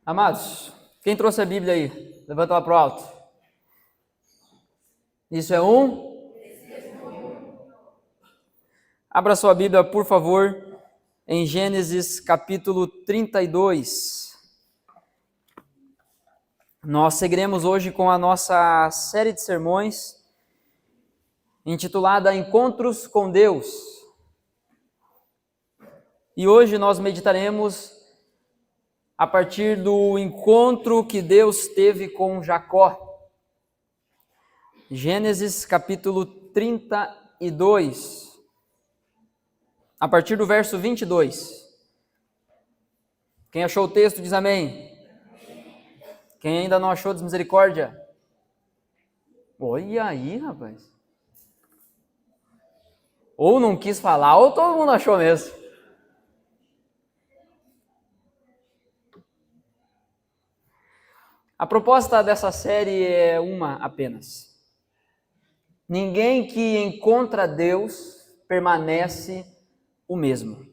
Amados, quem trouxe a Bíblia aí? Levanta lá para o alto. Isso é um? Abra sua Bíblia, por favor, em Gênesis capítulo 32. Nós seguiremos hoje com a nossa série de sermões intitulada Encontros com Deus. E hoje nós meditaremos a partir do encontro que Deus teve com Jacó. Gênesis capítulo 32, a partir do verso 22. Quem achou o texto diz amém. Quem ainda não achou, diz misericórdia. Olha aí, rapaz. Ou não quis falar, ou todo mundo achou mesmo. A proposta dessa série é uma apenas. Ninguém que encontra Deus permanece o mesmo.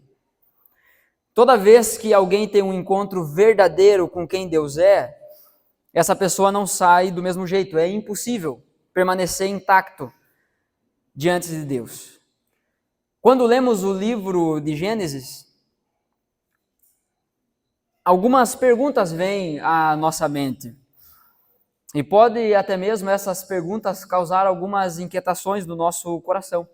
Toda vez que alguém tem um encontro verdadeiro com quem Deus é, essa pessoa não sai do mesmo jeito. É impossível permanecer intacto diante de Deus. Quando lemos o livro de Gênesis, algumas perguntas vêm à nossa mente. E pode até mesmo essas perguntas causar algumas inquietações no nosso coração.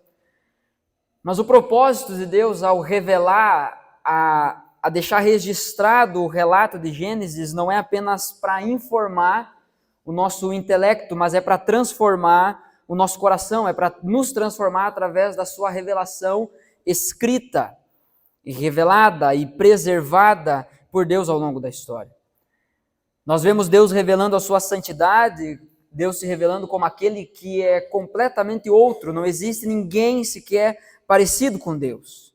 Mas o propósito de Deus ao revelar, a deixar registrado o relato de Gênesis não é apenas para informar o nosso intelecto, mas é para transformar o nosso coração, é para nos transformar através da sua revelação escrita, e revelada e preservada por Deus ao longo da história. Nós vemos Deus revelando a sua santidade, Deus se revelando como aquele que é completamente outro, não existe ninguém sequer parecido com Deus.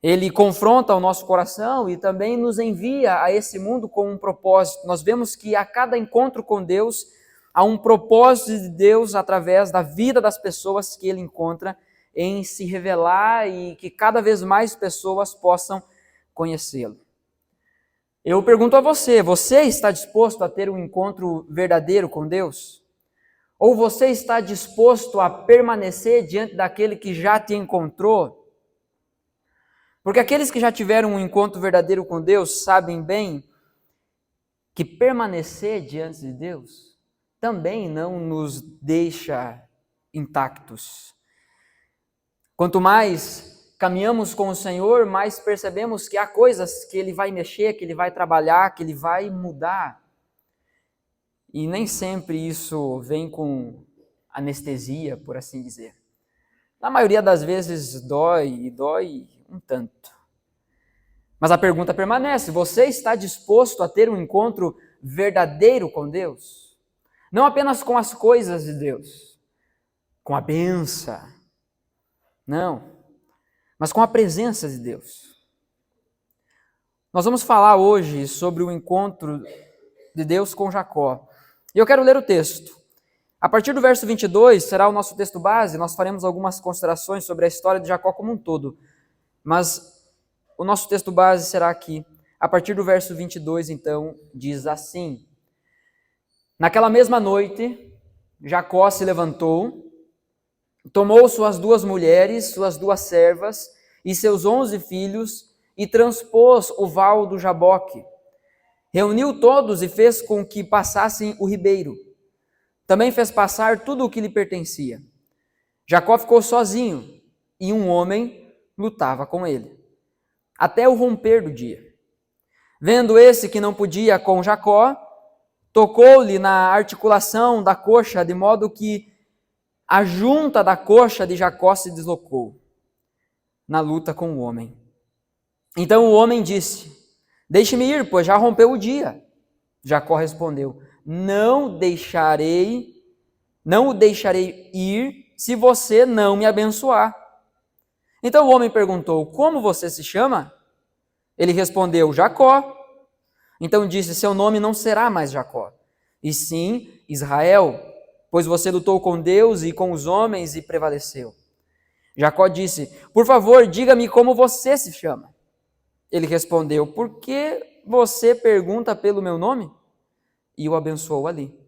Ele confronta o nosso coração e também nos envia a esse mundo com um propósito. Nós vemos que a cada encontro com Deus, há um propósito de Deus através da vida das pessoas que Ele encontra em se revelar e que cada vez mais pessoas possam conhecê-lo. Eu pergunto a você, você está disposto a ter um encontro verdadeiro com Deus? Ou você está disposto a permanecer diante daquele que já te encontrou? Porque aqueles que já tiveram um encontro verdadeiro com Deus sabem bem que permanecer diante de Deus também não nos deixa intactos. Quanto mais caminhamos com o Senhor, mais percebemos que há coisas que Ele vai mexer, que Ele vai trabalhar, que Ele vai mudar. E nem sempre isso vem com anestesia, por assim dizer. Na maioria das vezes dói, e dói um tanto. Mas a pergunta permanece, você está disposto a ter um encontro verdadeiro com Deus? Não apenas com as coisas de Deus, com a bênção, não, mas com a presença de Deus. Nós vamos falar hoje sobre o encontro de Deus com Jacó. E eu quero ler o texto. A partir do verso 22 será o nosso texto base, nós faremos algumas considerações sobre a história de Jacó como um todo. Mas o nosso texto base será aqui. A partir do verso 22, então, diz assim: Naquela mesma noite, Jacó se levantou, tomou suas 2 mulheres, suas 2 servas e seus 11 filhos e transpôs o val do Jaboque. Reuniu todos e fez com que passassem o ribeiro. Também fez passar tudo o que lhe pertencia. Jacó ficou sozinho e um homem lutava com ele, até o romper do dia. Vendo esse que não podia com Jacó, tocou-lhe na articulação da coxa, de modo que a junta da coxa de Jacó se deslocou na luta com o homem. Então o homem disse: Deixe-me ir, pois já rompeu o dia. Jacó respondeu: Não o deixarei ir se você não me abençoar. Então o homem perguntou: Como você se chama? Ele respondeu: Jacó. Então disse: Seu nome não será mais Jacó, e sim Israel, pois você lutou com Deus e com os homens e prevaleceu. Jacó disse: Por favor, diga-me como você se chama. Ele respondeu: Por que você pergunta pelo meu nome? E o abençoou ali.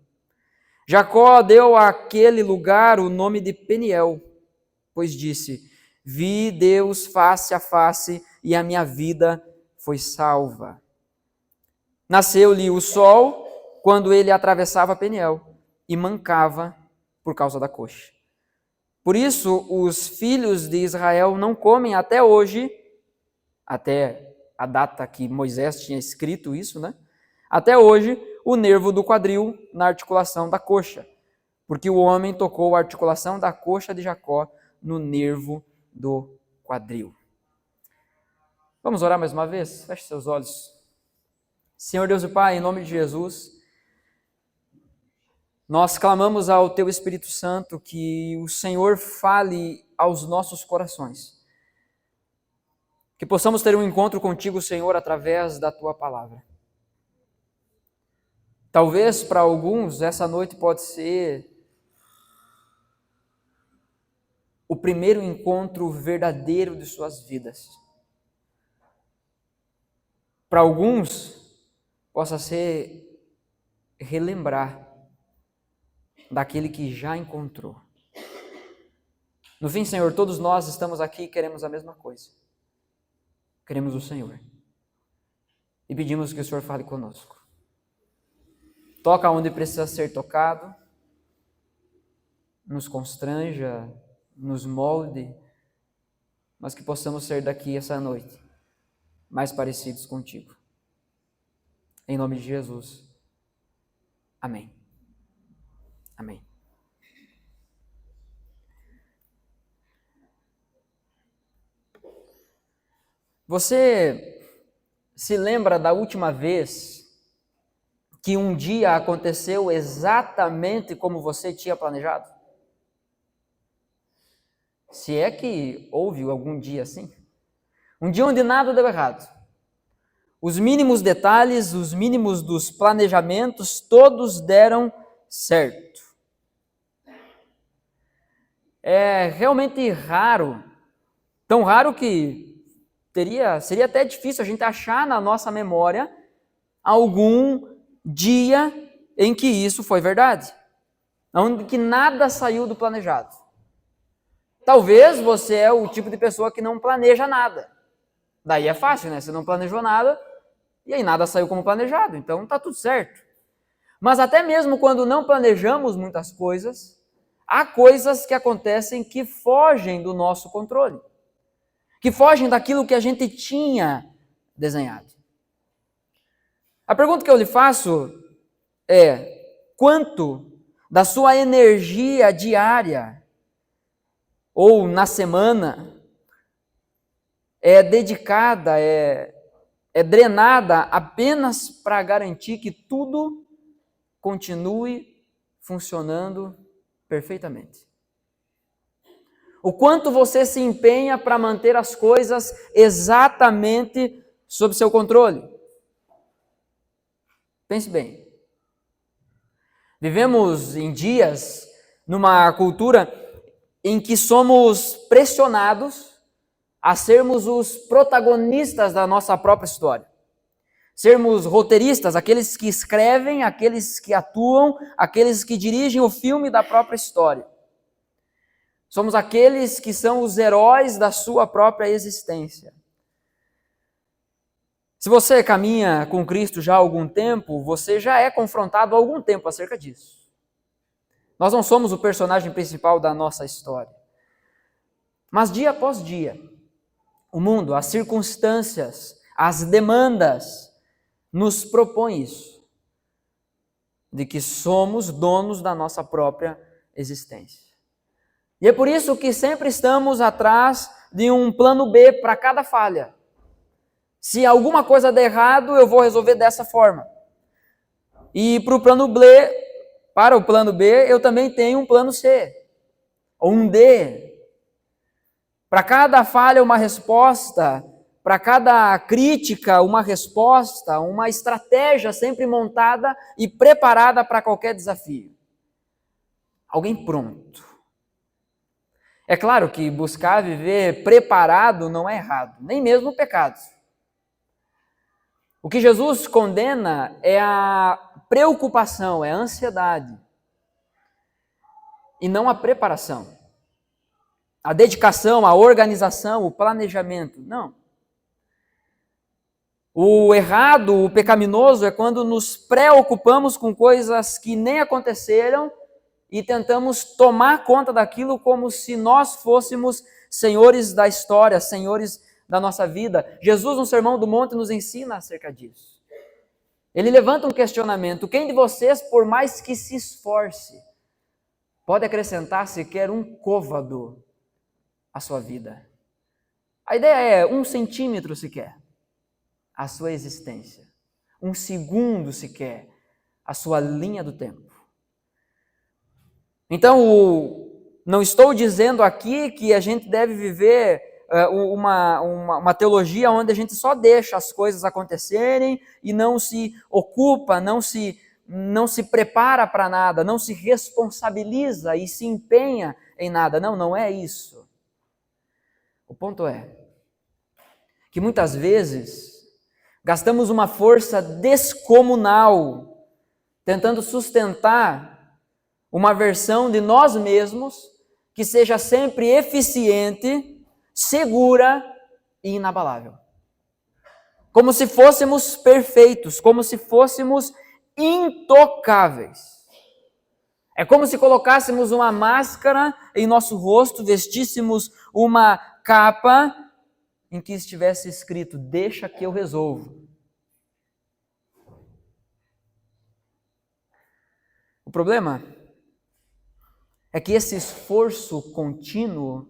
Jacó deu àquele lugar o nome de Peniel, pois disse: vi Deus face a face e a minha vida foi salva. Nasceu-lhe o sol quando ele atravessava Peniel e mancava por causa da coxa. Por isso, os filhos de Israel não comem até hoje, até a data que Moisés tinha escrito isso, né? Até hoje, o nervo do quadril na articulação da coxa, porque o homem tocou a articulação da coxa de Jacó no nervo do quadril. Vamos orar mais uma vez? Feche seus olhos. Senhor Deus e Pai, em nome de Jesus, nós clamamos ao Teu Espírito Santo que o Senhor fale aos nossos corações. Que possamos ter um encontro contigo, Senhor, através da Tua palavra. Talvez para alguns essa noite pode ser o primeiro encontro verdadeiro de suas vidas. Para alguns possa ser relembrar daquele que já encontrou. No fim, Senhor, todos nós estamos aqui e queremos a mesma coisa. Queremos o Senhor. E pedimos que o Senhor fale conosco. Toca onde precisa ser tocado, nos constranja, nos molde, mas que possamos ser daqui essa noite mais parecidos contigo. Em nome de Jesus. Amém. Amém. Você se lembra da última vez que um dia aconteceu exatamente como você tinha planejado? Se é que houve algum dia assim. Um dia onde nada deu errado. Os mínimos detalhes, os mínimos dos planejamentos, todos deram certo. É realmente raro, tão raro que seria até difícil a gente achar na nossa memória algum dia em que isso foi verdade, onde que nada saiu do planejado. Talvez você é o tipo de pessoa que não planeja nada. Daí é fácil, né? Você não planejou nada e aí nada saiu como planejado, então tá tudo certo. Mas até mesmo quando não planejamos muitas coisas, há coisas que acontecem que fogem do nosso controle, que fogem daquilo que a gente tinha desenhado. A pergunta que eu lhe faço é: quanto da sua energia diária ou na semana é dedicada, é drenada apenas para garantir que tudo continue funcionando perfeitamente? O quanto você se empenha para manter as coisas exatamente sob seu controle? Pense bem. Vivemos em dias, numa cultura em que somos pressionados a sermos os protagonistas da nossa própria história. Sermos roteiristas, aqueles que escrevem, aqueles que atuam, aqueles que dirigem o filme da própria história. Somos aqueles que são os heróis da sua própria existência. Se você caminha com Cristo já há algum tempo, você já é confrontado há algum tempo acerca disso. Nós não somos o personagem principal da nossa história. Mas dia após dia, o mundo, as circunstâncias, as demandas nos propõem isso, de que somos donos da nossa própria existência. E é por isso que sempre estamos atrás de um plano B para cada falha. Se alguma coisa der errado, eu vou resolver dessa forma. E para o plano B, eu também tenho um plano C, ou um D. Para cada falha, uma resposta. Para cada crítica, uma resposta, uma estratégia sempre montada e preparada para qualquer desafio. Alguém pronto. É claro que buscar viver preparado não é errado, nem mesmo pecado. O que Jesus condena é a preocupação, é a ansiedade, e não a preparação, a dedicação, a organização, o planejamento. Não. O errado, o pecaminoso é quando nos preocupamos com coisas que nem aconteceram e tentamos tomar conta daquilo como se nós fôssemos senhores da história, senhores da nossa vida. Jesus, no Sermão do Monte, nos ensina acerca disso. Ele levanta um questionamento: quem de vocês, por mais que se esforce, pode acrescentar sequer um côvado à sua vida? A ideia é 1 centímetro sequer à sua existência, 1 segundo sequer à sua linha do tempo. Então, não estou dizendo aqui que a gente deve viver uma teologia onde a gente só deixa as coisas acontecerem e não se ocupa, não se prepara para nada, não se responsabiliza e se empenha em nada. Não, não é isso. O ponto é que muitas vezes gastamos uma força descomunal tentando sustentar uma versão de nós mesmos que seja sempre eficiente, segura e inabalável. Como se fôssemos perfeitos, como se fôssemos intocáveis. É como se colocássemos uma máscara em nosso rosto, vestíssemos uma capa em que estivesse escrito: deixa que eu resolvo. O problema é que esse esforço contínuo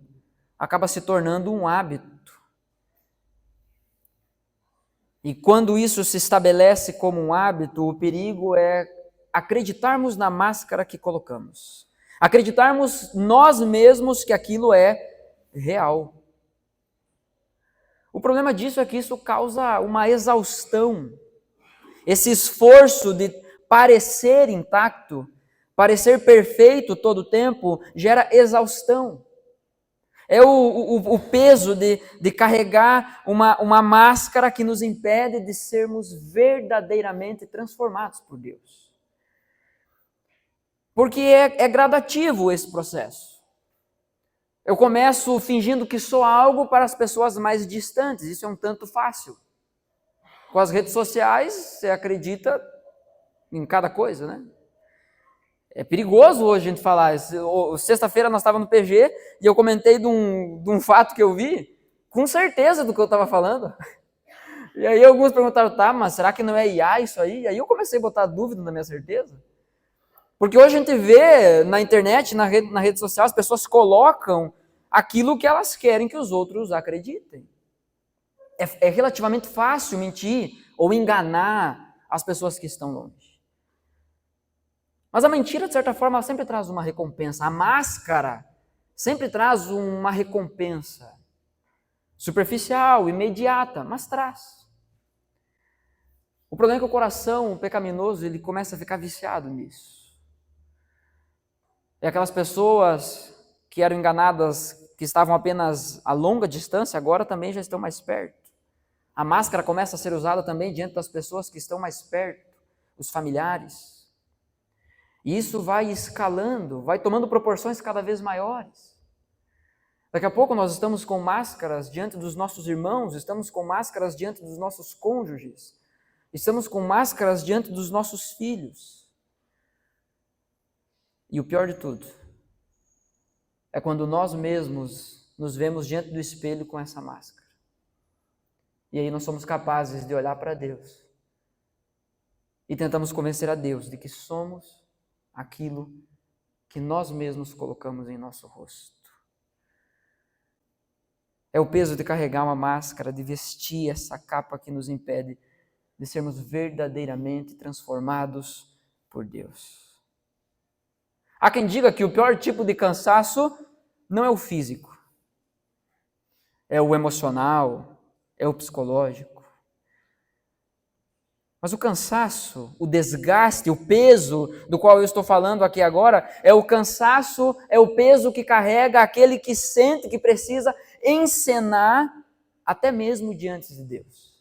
acaba se tornando um hábito. E quando isso se estabelece como um hábito, o perigo é acreditarmos na máscara que colocamos. Acreditarmos nós mesmos que aquilo é real. O problema disso é que isso causa uma exaustão. Esse esforço de parecer intacto, parecer perfeito todo o tempo, gera exaustão. É o peso de carregar uma máscara que nos impede de sermos verdadeiramente transformados por Deus. Porque é gradativo esse processo. Eu começo fingindo que sou algo para as pessoas mais distantes, isso é um tanto fácil. Com as redes sociais, você acredita em cada coisa, né? É perigoso hoje a gente falar. Sexta-feira nós estávamos no PG e eu comentei de um fato que eu vi, com certeza do que eu estava falando. E aí alguns perguntaram: tá, mas será que não é IA isso aí? E aí eu comecei a botar dúvida na minha certeza. Porque hoje a gente vê na internet, na rede social, as pessoas colocam aquilo que elas querem que os outros acreditem. É relativamente fácil mentir ou enganar as pessoas que estão longe. Mas a mentira, de certa forma, sempre traz uma recompensa. A máscara sempre traz uma recompensa. Superficial, imediata, mas traz. O problema é que o coração pecaminoso, ele começa a ficar viciado nisso. E aquelas pessoas que eram enganadas, que estavam apenas a longa distância, agora também já estão mais perto. A máscara começa a ser usada também diante das pessoas que estão mais perto, os familiares. E isso vai escalando, vai tomando proporções cada vez maiores. Daqui a pouco nós estamos com máscaras diante dos nossos irmãos, estamos com máscaras diante dos nossos cônjuges, estamos com máscaras diante dos nossos filhos. E o pior de tudo é quando nós mesmos nos vemos diante do espelho com essa máscara. E aí nós somos capazes de olhar para Deus e tentamos convencer a Deus de que somos aquilo que nós mesmos colocamos em nosso rosto. É o peso de carregar uma máscara, de vestir essa capa que nos impede de sermos verdadeiramente transformados por Deus. Há quem diga que o pior tipo de cansaço não é o físico, é o emocional, é o psicológico. Mas o cansaço, o desgaste, o peso do qual eu estou falando aqui agora, é o cansaço, é o peso que carrega aquele que sente que precisa encenar até mesmo diante de Deus.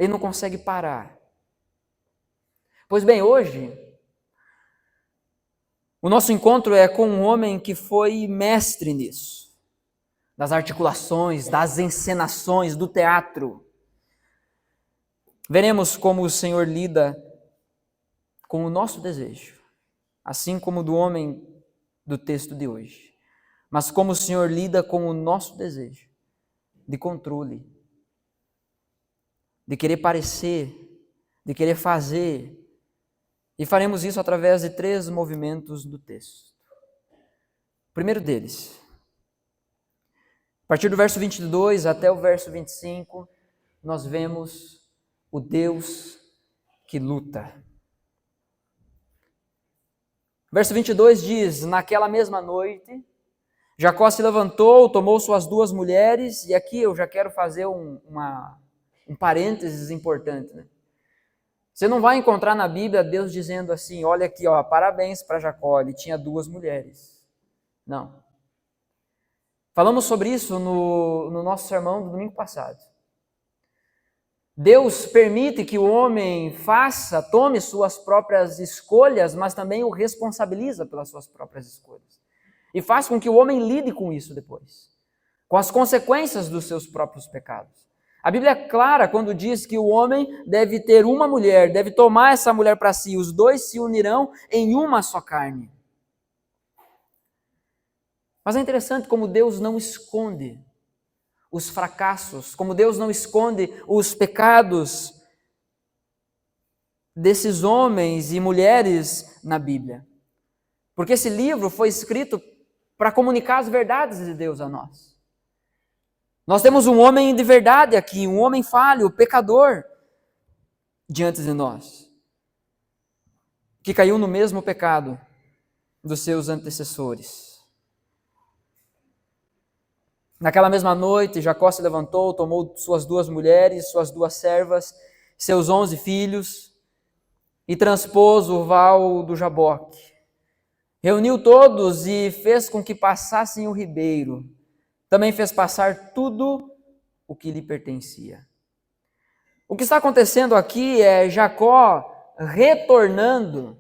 Ele não consegue parar. Pois bem, hoje, o nosso encontro é com um homem que foi mestre nisso, das articulações, das encenações, do teatro. Veremos como o Senhor lida com o nosso desejo, assim como do homem do texto de hoje, mas como o Senhor lida com o nosso desejo de controle, de querer parecer, de querer fazer. E faremos isso através de 3 movimentos do texto. O primeiro deles, a partir do verso 22 até o verso 25, nós vemos o Deus que luta. Verso 22 diz: naquela mesma noite, Jacó se levantou, tomou suas 2 mulheres, e aqui eu já quero fazer um parênteses importante, né? Você não vai encontrar na Bíblia Deus dizendo assim, olha aqui, ó, parabéns para Jacó, ele tinha 2 mulheres. Não. Falamos sobre isso no nosso sermão do domingo passado. Deus permite que o homem tome suas próprias escolhas, mas também o responsabiliza pelas suas próprias escolhas. E faz com que o homem lide com isso depois, com as consequências dos seus próprios pecados. A Bíblia é clara quando diz que o homem deve ter uma mulher, deve tomar essa mulher para si, os 2 se unirão em uma só carne. Mas é interessante como Deus não esconde os fracassos, como Deus não esconde os pecados desses homens e mulheres na Bíblia. Porque esse livro foi escrito para comunicar as verdades de Deus a nós. Nós temos um homem de verdade aqui, um homem falho, pecador, diante de nós, que caiu no mesmo pecado dos seus antecessores. Naquela mesma noite, Jacó se levantou, tomou suas 2 mulheres, suas 2 servas, seus 11 filhos, e transpôs o val do Jaboque. Reuniu todos e fez com que passassem o ribeiro. Também fez passar tudo o que lhe pertencia. O que está acontecendo aqui é Jacó retornando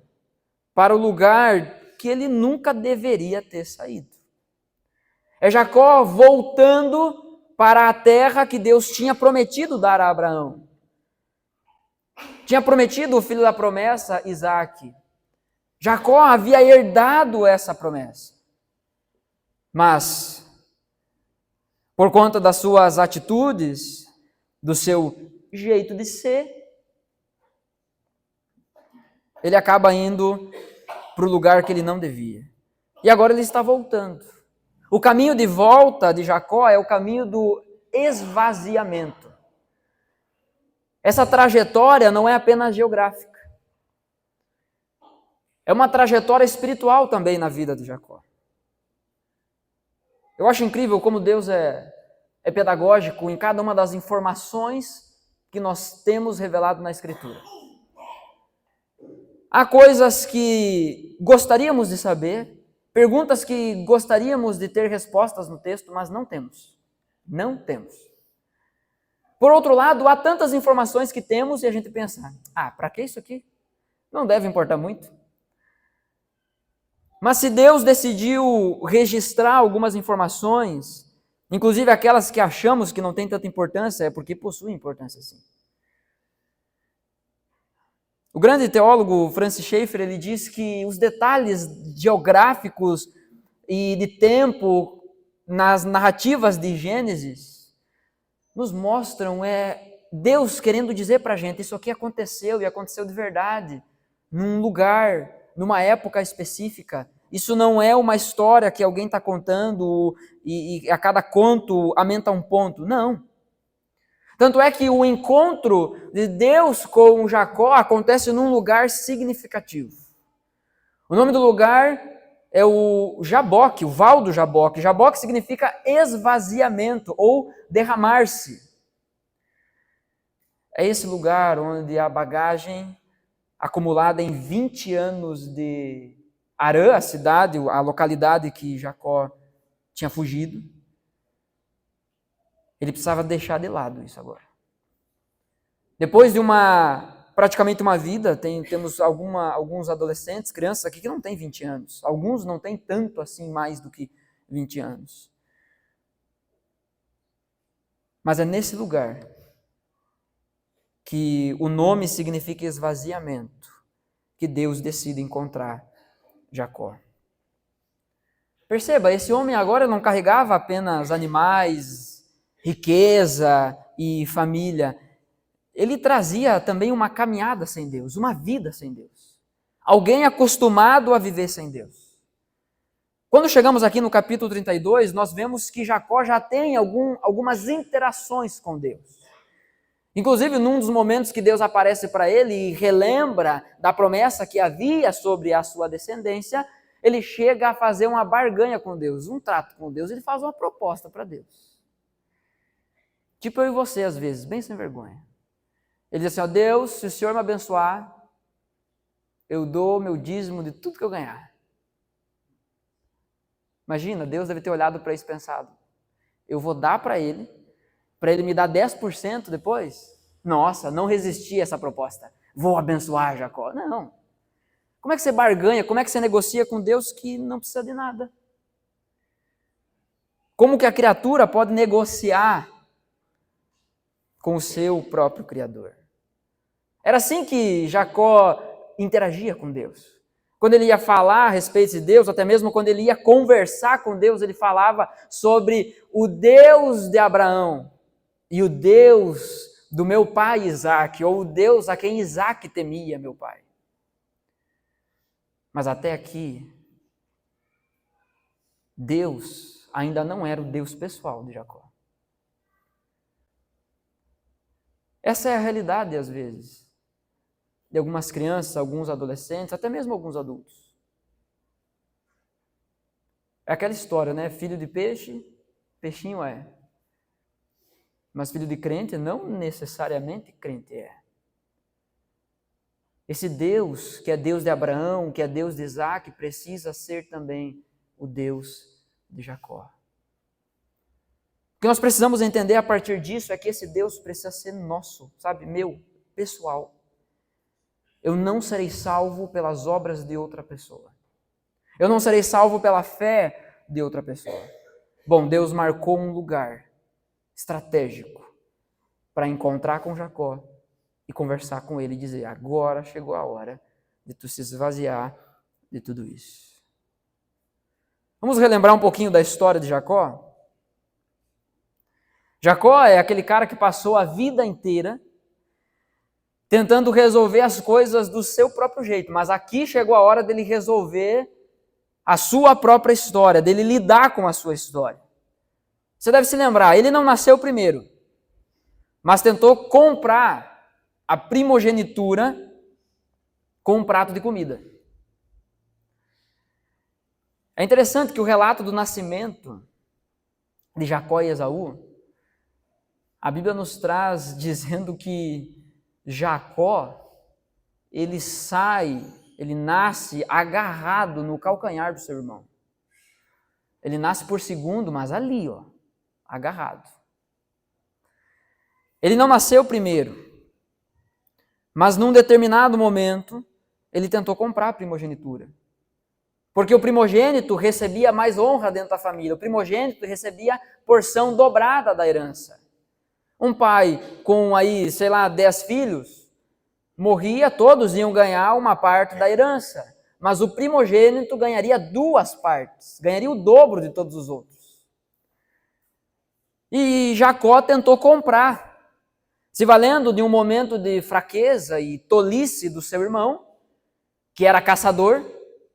para o lugar que ele nunca deveria ter saído. É Jacó voltando para a terra que Deus tinha prometido dar a Abraão. Tinha prometido o filho da promessa, Isaque. Jacó havia herdado essa promessa. Mas, por conta das suas atitudes, do seu jeito de ser, ele acaba indo para o lugar que ele não devia. E agora ele está voltando. O caminho de volta de Jacó é o caminho do esvaziamento. Essa trajetória não é apenas geográfica. É uma trajetória espiritual também na vida de Jacó. Eu acho incrível como Deus é pedagógico em cada uma das informações que nós temos revelado na Escritura. Há coisas que gostaríamos de saber, perguntas que gostaríamos de ter respostas no texto, mas não temos. Não temos. Por outro lado, há tantas informações que temos e a gente pensa, para que isso aqui? Não deve importar muito. Mas se Deus decidiu registrar algumas informações, inclusive aquelas que achamos que não têm tanta importância, é porque possuem importância sim. O grande teólogo Francis Schaeffer, ele diz que os detalhes geográficos e de tempo nas narrativas de Gênesis nos mostram Deus querendo dizer para a gente, isso aqui aconteceu e aconteceu de verdade, num lugar, numa época específica. Isso não é uma história que alguém está contando e a cada conto aumenta um ponto. Não. Tanto é que o encontro de Deus com Jacó acontece num lugar significativo. O nome do lugar é o Jaboque, o Val do Jaboque. Jaboque significa esvaziamento ou derramar-se. É esse lugar onde a bagagem acumulada em 20 anos de Harã, a cidade, a localidade que Jacó tinha fugido, ele precisava deixar de lado isso agora. Depois de praticamente uma vida, temos alguns adolescentes, crianças aqui que não têm 20 anos. Alguns não têm tanto assim mais do que 20 anos. Mas é nesse lugar que o nome significa esvaziamento, que Deus decide encontrar Jacó. Perceba, esse homem agora não carregava apenas animais, riqueza e família. Ele trazia também uma caminhada sem Deus, uma vida sem Deus. Alguém acostumado a viver sem Deus. Quando chegamos aqui no capítulo 32, nós vemos que Jacó já tem algumas interações com Deus. Inclusive, num dos momentos que Deus aparece para ele e relembra da promessa que havia sobre a sua descendência, ele chega a fazer uma barganha com Deus, um trato com Deus, ele faz uma proposta para Deus. Tipo eu e você, às vezes, bem sem vergonha. Ele diz assim, ó, Deus, se o Senhor me abençoar, eu dou meu dízimo de tudo que eu ganhar. Imagina, Deus deve ter olhado para isso e pensado, eu vou dar para ele me dar 10% depois? Nossa, não resisti a essa proposta. Vou abençoar Jacó. Não. Como é que você barganha? Como é que você negocia com Deus que não precisa de nada? Como que a criatura pode negociar com o seu próprio Criador? Era assim que Jacó interagia com Deus. Quando ele ia falar a respeito de Deus, até mesmo quando ele ia conversar com Deus, ele falava sobre o Deus de Abraão e o Deus do meu pai Isaque, ou o Deus a quem Isaque temia, meu pai. Mas até aqui, Deus ainda não era o Deus pessoal de Jacó. Essa é a realidade, às vezes, de algumas crianças, alguns adolescentes, até mesmo alguns adultos. É aquela história, né? Filho de peixe, peixinho é. Mas filho de crente, não necessariamente crente é. Esse Deus, que é Deus de Abraão, que é Deus de Isaque, precisa ser também o Deus de Jacó. O que nós precisamos entender a partir disso é que esse Deus precisa ser nosso, sabe, meu, pessoal. Eu não serei salvo pelas obras de outra pessoa. Eu não serei salvo pela fé de outra pessoa. Bom, Deus marcou um lugar estratégico para encontrar com Jacó e conversar com ele e dizer, agora chegou a hora de tu se esvaziar de tudo isso. Vamos relembrar um pouquinho da história de Jacó? Jacó é aquele cara que passou a vida inteira tentando resolver as coisas do seu próprio jeito, mas aqui chegou a hora dele resolver a sua própria história, dele lidar com a sua história. Você deve se lembrar, ele não nasceu primeiro, mas tentou comprar a primogenitura com um prato de comida. É interessante que o relato do nascimento de Jacó e Esaú, a Bíblia nos traz dizendo que Jacó, ele nasce agarrado no calcanhar do seu irmão. Ele nasce por segundo, mas ali, ó, agarrado. Ele não nasceu primeiro, mas num determinado momento, ele tentou comprar a primogenitura. Porque o primogênito recebia mais honra dentro da família, o primogênito recebia porção dobrada da herança. Um pai com aí, 10 filhos, morria, todos iam ganhar uma parte da herança. Mas o primogênito ganharia 2 partes, ganharia o dobro de todos os outros. E Jacó tentou comprar, se valendo de um momento de fraqueza e tolice do seu irmão, que era caçador,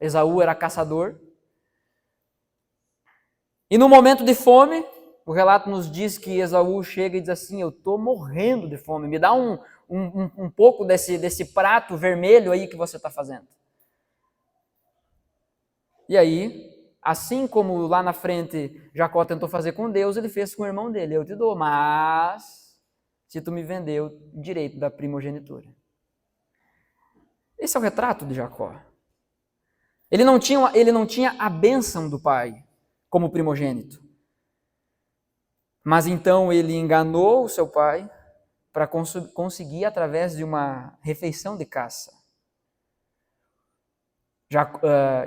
Esaú era caçador. E no momento de fome, o relato nos diz que Esaú chega e diz assim, eu estou morrendo de fome, me dá um pouco desse prato vermelho aí que você está fazendo. E aí, assim como lá na frente Jacó tentou fazer com Deus, ele fez com o irmão dele, eu te dou, mas se tu me vender o direito da primogenitura. Esse é o retrato de Jacó. Ele não tinha a bênção do pai como primogênito. Mas então ele enganou o seu pai, para conseguir através de uma refeição de caça.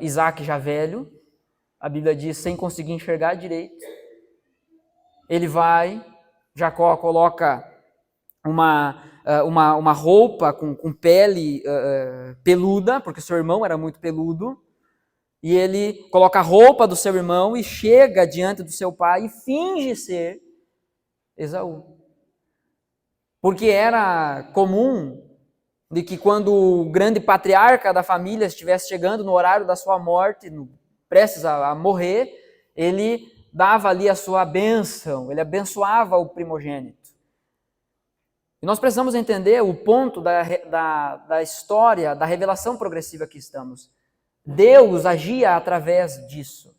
Isaac já velho, a Bíblia diz, sem conseguir enxergar direito, ele vai, Jacó coloca uma roupa com pele peluda, porque seu irmão era muito peludo, e ele coloca a roupa do seu irmão e chega diante do seu pai e finge ser Esaú. Porque era comum de que quando o grande patriarca da família estivesse chegando no horário da sua morte, prestes a morrer, ele dava ali a sua bênção, ele abençoava o primogênito. E nós precisamos entender o ponto da história, da revelação progressiva que estamos. Deus agia através disso.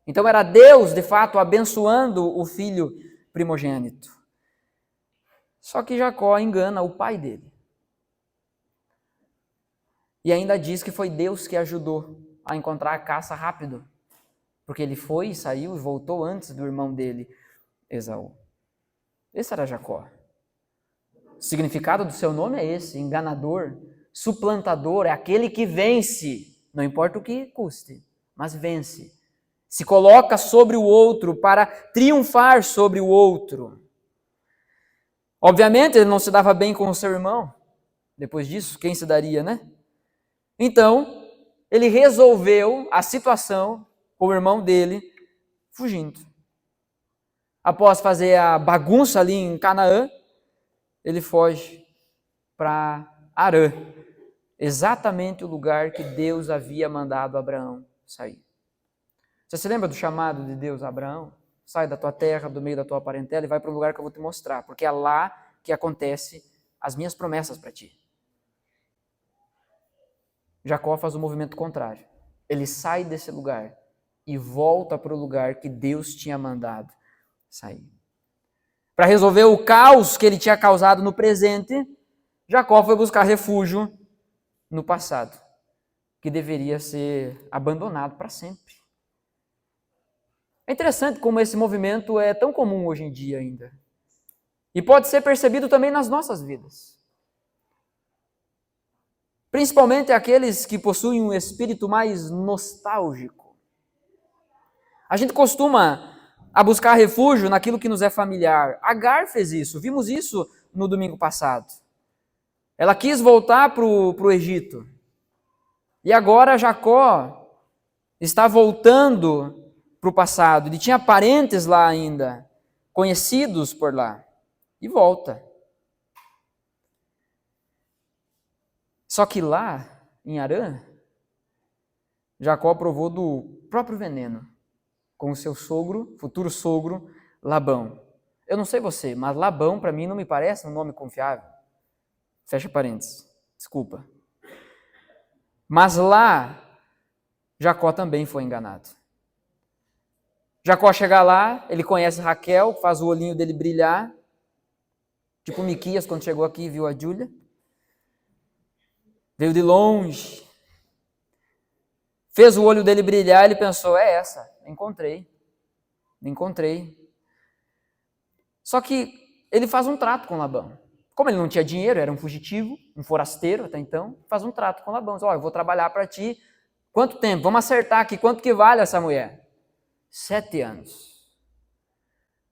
Então era Deus, de fato, abençoando o filho primogênito. Só que Jacó engana o pai dele. E ainda diz que foi Deus que ajudou a encontrar a caça rápido. Porque ele foi, saiu e voltou antes do irmão dele, Esaú. Esse era Jacó. O significado do seu nome é esse, enganador, suplantador, é aquele que vence, não importa o que custe, mas vence. Se coloca sobre o outro para triunfar sobre o outro. Obviamente ele não se dava bem com o seu irmão. Depois disso, quem se daria, né? Então, ele resolveu a situação com o irmão dele fugindo. Após fazer a bagunça ali em Canaã, ele foge para Harã, exatamente o lugar que Deus havia mandado Abraão sair. Você se lembra do chamado de Deus a Abraão? Sai da tua terra, do meio da tua parentela e vai para o lugar que eu vou te mostrar, porque é lá que acontecem as minhas promessas para ti. Jacó faz o movimento contrário. Ele sai desse lugar e volta para o lugar que Deus tinha mandado sair. Para resolver o caos que ele tinha causado no presente, Jacó foi buscar refúgio no passado, que deveria ser abandonado para sempre. É interessante como esse movimento é tão comum hoje em dia ainda. E pode ser percebido também nas nossas vidas. Principalmente aqueles que possuem um espírito mais nostálgico. A gente costuma a buscar refúgio naquilo que nos é familiar. Agar fez isso, vimos isso no domingo passado. Ela quis voltar para o Egito. E agora Jacó está voltando para o passado. Ele tinha parentes lá ainda, conhecidos por lá. E volta. Só que lá, em Harã, Jacó provou do próprio veneno com o seu sogro, futuro sogro, Labão. Eu não sei você, mas Labão para mim não me parece um nome confiável. Fecha parênteses. Desculpa. Mas lá, Jacó também foi enganado. Jacó chega lá, ele conhece Raquel, faz o olhinho dele brilhar, tipo Miquias quando chegou aqui e viu a Júlia. Veio de longe, fez o olho dele brilhar, ele pensou, é essa, encontrei. Só que ele faz um trato com Labão. Como ele não tinha dinheiro, era um fugitivo, um forasteiro até então, faz um trato com Labão. Diz, eu vou trabalhar para ti, quanto tempo? Vamos acertar aqui, quanto que vale essa mulher? 7 anos.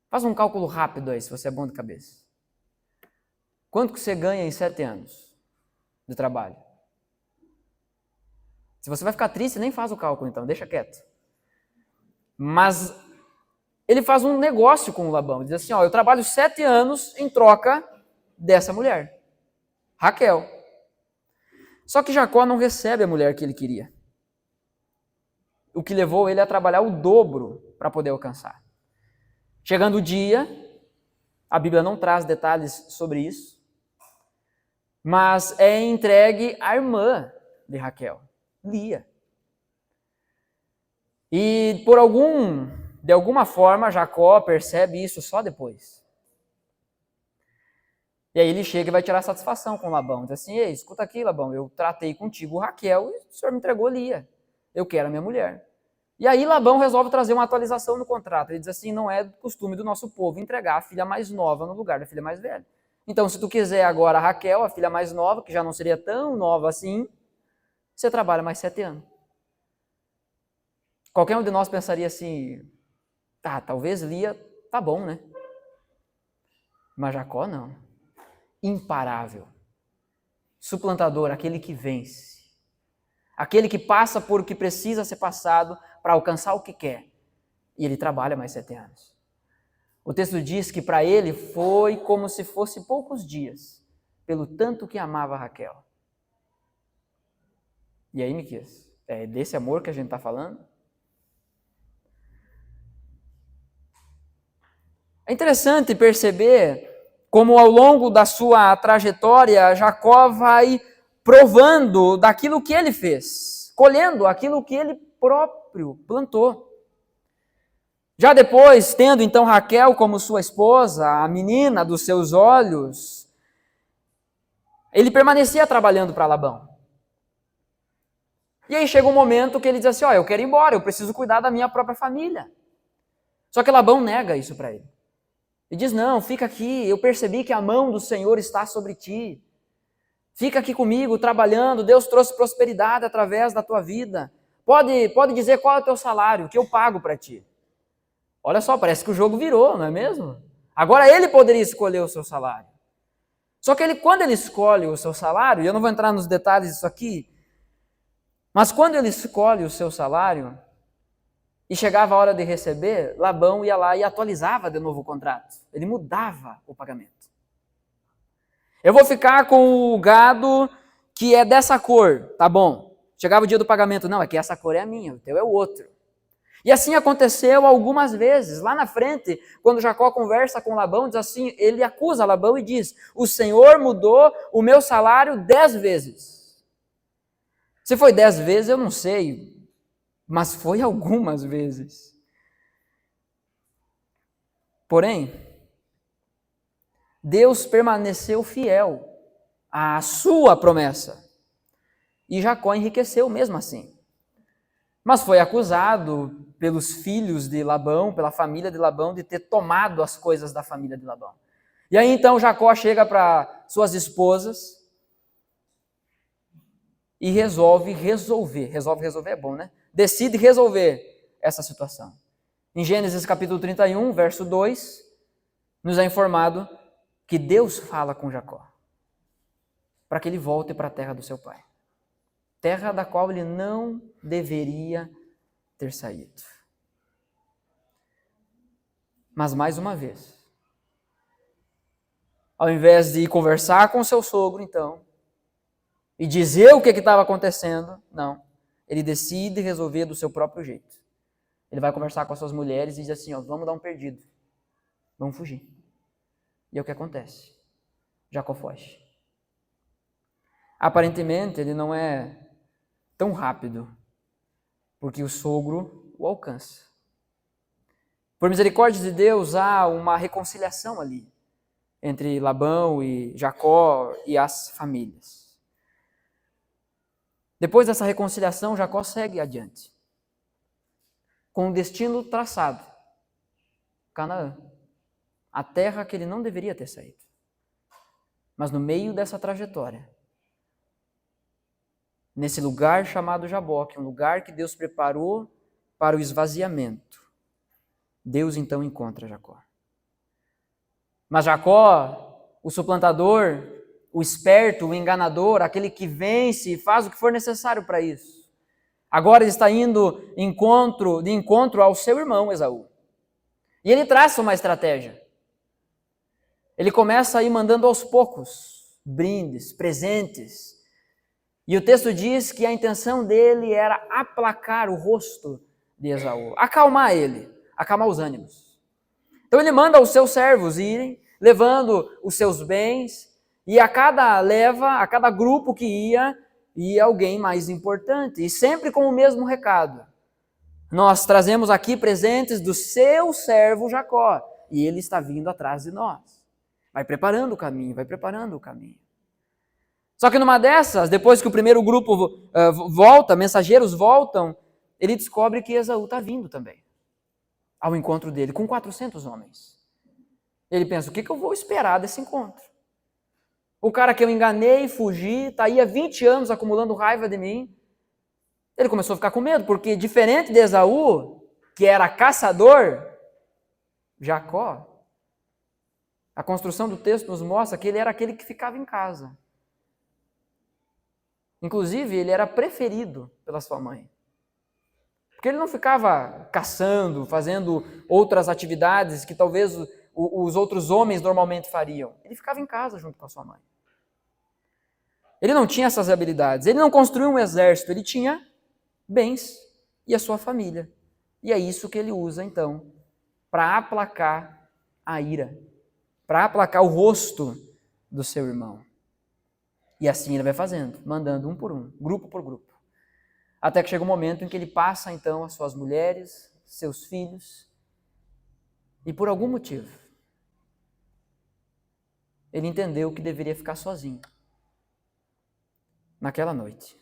Faz um cálculo rápido aí, se você é bom de cabeça. Quanto que você ganha em 7 anos de trabalho? Se você vai ficar triste, nem faz o cálculo então, deixa quieto. Mas ele faz um negócio com o Labão. Diz assim, eu trabalho 7 anos em troca dessa mulher, Raquel. Só que Jacó não recebe a mulher que ele queria. O que levou ele a trabalhar o dobro para poder alcançar. Chegando o dia, a Bíblia não traz detalhes sobre isso, mas é entregue à irmã de Raquel, Lia. E de alguma forma, Jacó percebe isso só depois. E aí ele chega e vai tirar satisfação com Labão. Diz assim, ei, escuta aqui, Labão, eu tratei contigo Raquel e o senhor me entregou Lia. Eu quero a minha mulher. E aí Labão resolve trazer uma atualização no contrato. Ele diz assim, não é costume do nosso povo entregar a filha mais nova no lugar da filha mais velha. Então, se tu quiser agora a Raquel, a filha mais nova, que já não seria tão nova assim, você trabalha mais 7 anos. Qualquer um de nós pensaria assim, talvez Lia, tá bom, né? Mas Jacó não. Imparável. Suplantador, aquele que vence. Aquele que passa por o que precisa ser passado para alcançar o que quer. E ele trabalha mais 7 anos. O texto diz que para ele foi como se fosse poucos dias, pelo tanto que amava Raquel. E aí, Miqueias, é desse amor que a gente está falando? É interessante perceber como ao longo da sua trajetória, Jacó vai provando daquilo que ele fez, colhendo aquilo que ele próprio plantou. Já depois, tendo então Raquel como sua esposa, a menina dos seus olhos, ele permanecia trabalhando para Labão. E aí chega um momento que ele diz assim, eu quero ir embora, eu preciso cuidar da minha própria família. Só que Labão nega isso para ele. E diz, não, fica aqui, eu percebi que a mão do Senhor está sobre ti. Fica aqui comigo, trabalhando, Deus trouxe prosperidade através da tua vida. Pode dizer qual é o teu salário, que eu pago para ti. Olha só, parece que o jogo virou, não é mesmo? Agora ele poderia escolher o seu salário. Só que quando ele escolhe o seu salário, e eu não vou entrar nos detalhes disso aqui, mas quando ele escolhe o seu salário, e chegava a hora de receber, Labão ia lá e atualizava de novo o contrato. Ele mudava o pagamento. Eu vou ficar com o gado que é dessa cor, tá bom. Chegava o dia do pagamento, não, é que essa cor é a minha, o teu é o outro. E assim aconteceu algumas vezes. Lá na frente, quando Jacó conversa com Labão, diz assim, ele acusa Labão e diz, o Senhor mudou o meu salário 10 vezes. Se foi 10 vezes, eu não sei, mas foi algumas vezes. Porém, Deus permaneceu fiel à sua promessa. E Jacó enriqueceu mesmo assim. Mas foi acusado pelos filhos de Labão, pela família de Labão, de ter tomado as coisas da família de Labão. E aí então Jacó chega para suas esposas e resolve é bom, né? Decide resolver essa situação. Em Gênesis capítulo 31, verso 2, nos é informado que Deus fala com Jacó para que ele volte para a terra do seu pai. Terra da qual ele não deveria ter saído. Mas mais uma vez, ao invés de conversar com seu sogro, então, e dizer o que estava acontecendo, não. Ele decide resolver do seu próprio jeito. Ele vai conversar com as suas mulheres e diz assim, vamos dar um perdido. Vamos fugir. E é o que acontece. Jacó foge. Aparentemente, ele não é tão rápido, porque o sogro o alcança. Por misericórdia de Deus, há uma reconciliação ali, entre Labão e Jacó e as famílias. Depois dessa reconciliação, Jacó segue adiante, com o destino traçado, Canaã, a terra que ele não deveria ter saído. Mas no meio dessa trajetória, nesse lugar chamado Jaboque, um lugar que Deus preparou para o esvaziamento, Deus então encontra Jacó. Mas Jacó, o suplantador, o esperto, o enganador, aquele que vence e faz o que for necessário para isso, agora ele está indo de encontro ao seu irmão Esaú. E ele traça uma estratégia. Ele começa a ir mandando aos poucos brindes, presentes. E o texto diz que a intenção dele era aplacar o rosto de Esaú, acalmar ele, acalmar os ânimos. Então ele manda os seus servos irem, levando os seus bens, e a cada leva, a cada grupo que ia alguém mais importante, e sempre com o mesmo recado. Nós trazemos aqui presentes do seu servo Jacó, e ele está vindo atrás de nós. Vai preparando o caminho, vai preparando o caminho. Só que numa dessas, depois que o primeiro grupo volta, mensageiros voltam, ele descobre que Esaú está vindo também ao encontro dele, com 400 homens. Ele pensa, o que eu vou esperar desse encontro? O cara que eu enganei, fugi, está aí há 20 anos acumulando raiva de mim. Ele começou a ficar com medo, porque diferente de Esaú, que era caçador, Jacó, a construção do texto nos mostra que ele era aquele que ficava em casa. Inclusive, ele era preferido pela sua mãe. Porque ele não ficava caçando, fazendo outras atividades que talvez os outros homens normalmente fariam. Ele ficava em casa junto com a sua mãe. Ele não tinha essas habilidades. Ele não construiu um exército. Ele tinha bens e a sua família. E é isso que ele usa, então, para aplacar a ira, para aplacar o rosto do seu irmão. E assim ele vai fazendo, mandando um por um, grupo por grupo. Até que chega um momento em que ele passa, então, as suas mulheres, seus filhos, e por algum motivo, ele entendeu que deveria ficar sozinho naquela noite.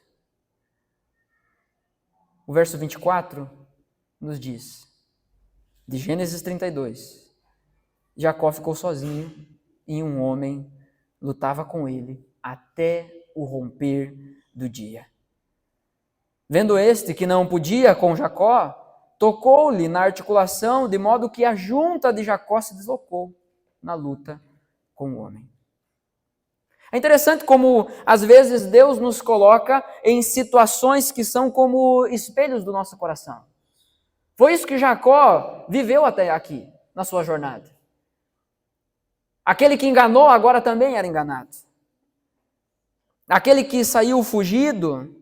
O verso 24 nos diz, de Gênesis 32, Jacó ficou sozinho e um homem lutava com ele até o romper do dia. Vendo este que não podia com Jacó, tocou-lhe na articulação, de modo que a junta de Jacó se deslocou na luta com o homem. É interessante como, às vezes, Deus nos coloca em situações que são como espelhos do nosso coração. Foi isso que Jacó viveu até aqui, na sua jornada. Aquele que enganou agora também era enganado. Aquele que saiu fugido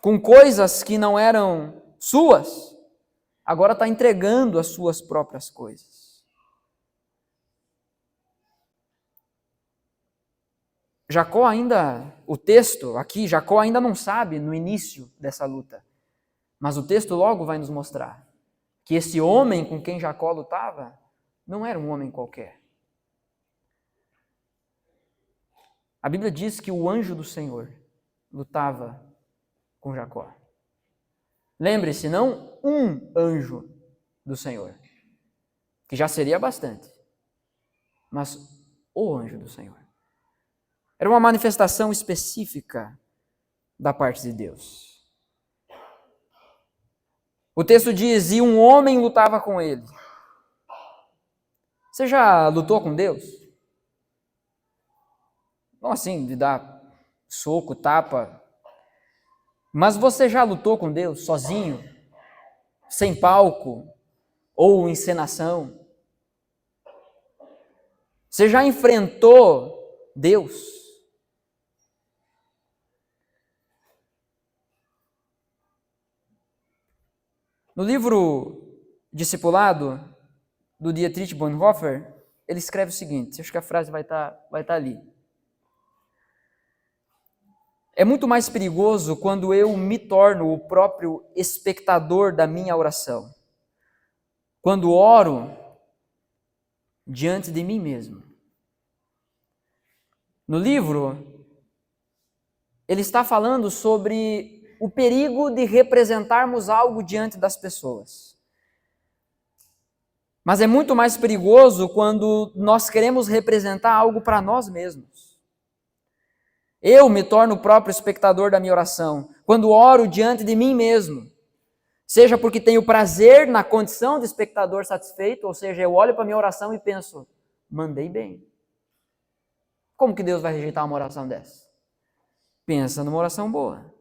com coisas que não eram suas, agora está entregando as suas próprias coisas. Jacó ainda, o texto aqui, Jacó ainda não sabe no início dessa luta, mas o texto logo vai nos mostrar que esse homem com quem Jacó lutava não era um homem qualquer. A Bíblia diz que o anjo do Senhor lutava com Jacó. Lembre-se, não um anjo do Senhor, que já seria bastante, mas o anjo do Senhor. Era uma manifestação específica da parte de Deus. O texto diz, e um homem lutava com ele. Você já lutou com Deus? Não assim, de dar soco, tapa. Mas você já lutou com Deus sozinho? Sem palco? Ou encenação? Você já enfrentou Deus? No livro Discipulado, do Dietrich Bonhoeffer, ele escreve o seguinte, acho que a frase vai estar ali. É muito mais perigoso quando eu me torno o próprio espectador da minha oração. Quando oro diante de mim mesmo. No livro, ele está falando sobre o perigo de representarmos algo diante das pessoas. Mas é muito mais perigoso quando nós queremos representar algo para nós mesmos. Eu me torno o próprio espectador da minha oração, quando oro diante de mim mesmo. Seja porque tenho prazer na condição de espectador satisfeito, ou seja, eu olho para a minha oração e penso, mandei bem. Como que Deus vai rejeitar uma oração dessa? Pensa numa oração boa.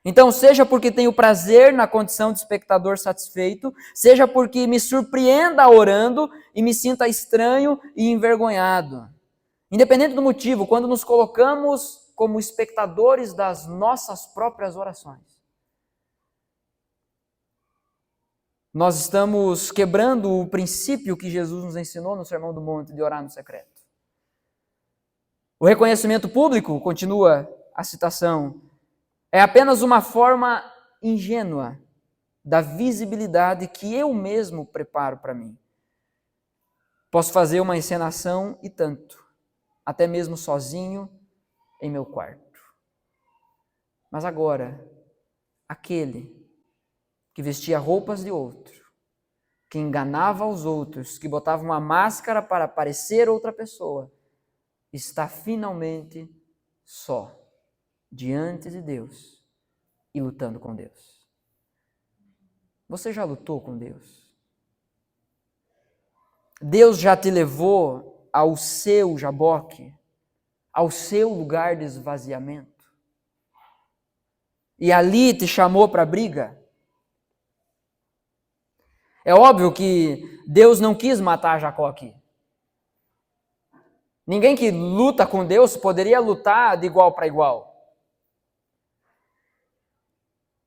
Então, seja porque tenho prazer na condição de espectador satisfeito, seja porque me surpreenda orando e me sinta estranho e envergonhado. Independente do motivo, quando nos colocamos como espectadores das nossas próprias orações, nós estamos quebrando o princípio que Jesus nos ensinou no Sermão do Monte de orar no secreto. O reconhecimento público, continua a citação, é apenas uma forma ingênua da visibilidade que eu mesmo preparo para mim. Posso fazer uma encenação e tanto, até mesmo sozinho em meu quarto. Mas agora, aquele que vestia roupas de outro, que enganava os outros, que botava uma máscara para parecer outra pessoa, está finalmente só, diante de Deus e lutando com Deus. Você já lutou com Deus? Deus já te levou ao seu jaboque, ao seu lugar de esvaziamento? E ali te chamou para a briga? É óbvio que Deus não quis matar Jacó aqui. Ninguém que luta com Deus poderia lutar de igual para igual.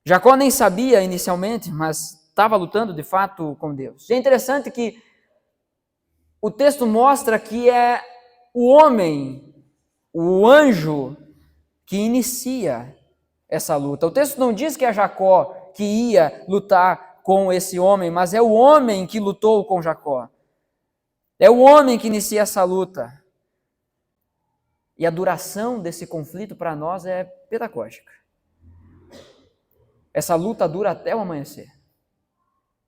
Jacó nem sabia inicialmente, mas estava lutando de fato com Deus. E é interessante que o texto mostra que é o homem, o anjo, que inicia essa luta. O texto não diz que é Jacó que ia lutar com esse homem, mas é o homem que lutou com Jacó. É o homem que inicia essa luta. E a duração desse conflito para nós é pedagógica. Essa luta dura até o amanhecer.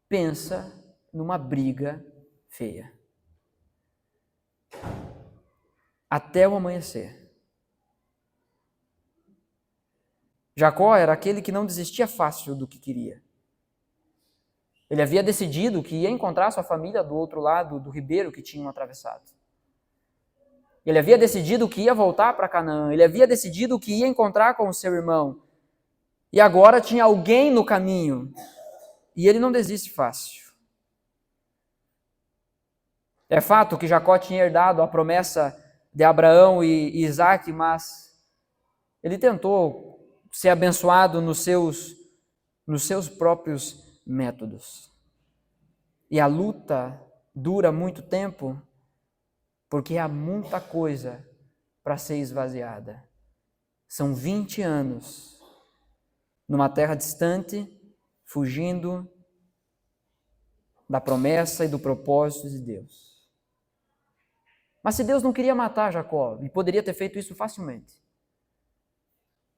Pensa numa briga feia. Até o amanhecer. Jacó era aquele que não desistia fácil do que queria. Ele havia decidido que ia encontrar sua família do outro lado do ribeiro que tinham atravessado. Ele havia decidido que ia voltar para Canaã. Ele havia decidido que ia encontrar com o seu irmão. E agora tinha alguém no caminho. E ele não desiste fácil. É fato que Jacó tinha herdado a promessa de Abraão e Isaac, mas ele tentou ser abençoado nos seus próprios métodos. E a luta dura muito tempo, porque há muita coisa para ser esvaziada. São 20 anos numa terra distante, fugindo da promessa e do propósito de Deus. Mas se Deus não queria matar Jacó, e poderia ter feito isso facilmente,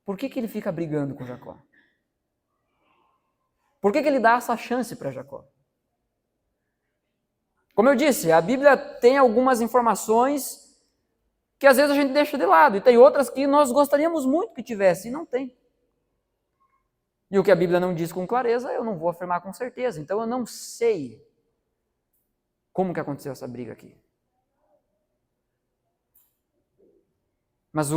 por que ele fica brigando com Jacó? Por que ele dá essa chance para Jacó? Como eu disse, a Bíblia tem algumas informações que às vezes a gente deixa de lado, e tem outras que nós gostaríamos muito que tivesse, e não tem. E o que a Bíblia não diz com clareza, eu não vou afirmar com certeza. Então eu não sei como que aconteceu essa briga aqui. Mas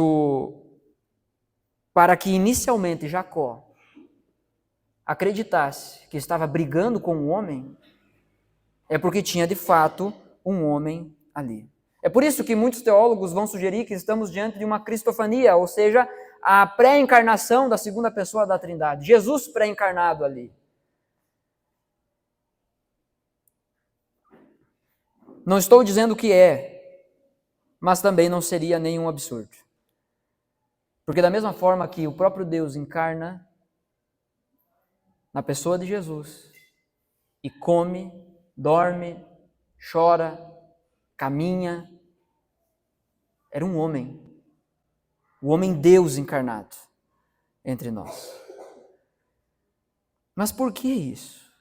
para que inicialmente Jacó acreditasse que estava brigando com um homem, é porque tinha de fato um homem ali. É por isso que muitos teólogos vão sugerir que estamos diante de uma cristofania, ou seja, a pré-encarnação da segunda pessoa da Trindade. Jesus pré-encarnado ali. Não estou dizendo que é, mas também não seria nenhum absurdo. Porque da mesma forma que o próprio Deus encarna na pessoa de Jesus e come, dorme, chora, caminha, era um homem, o homem Deus encarnado entre nós. Mas por que isso?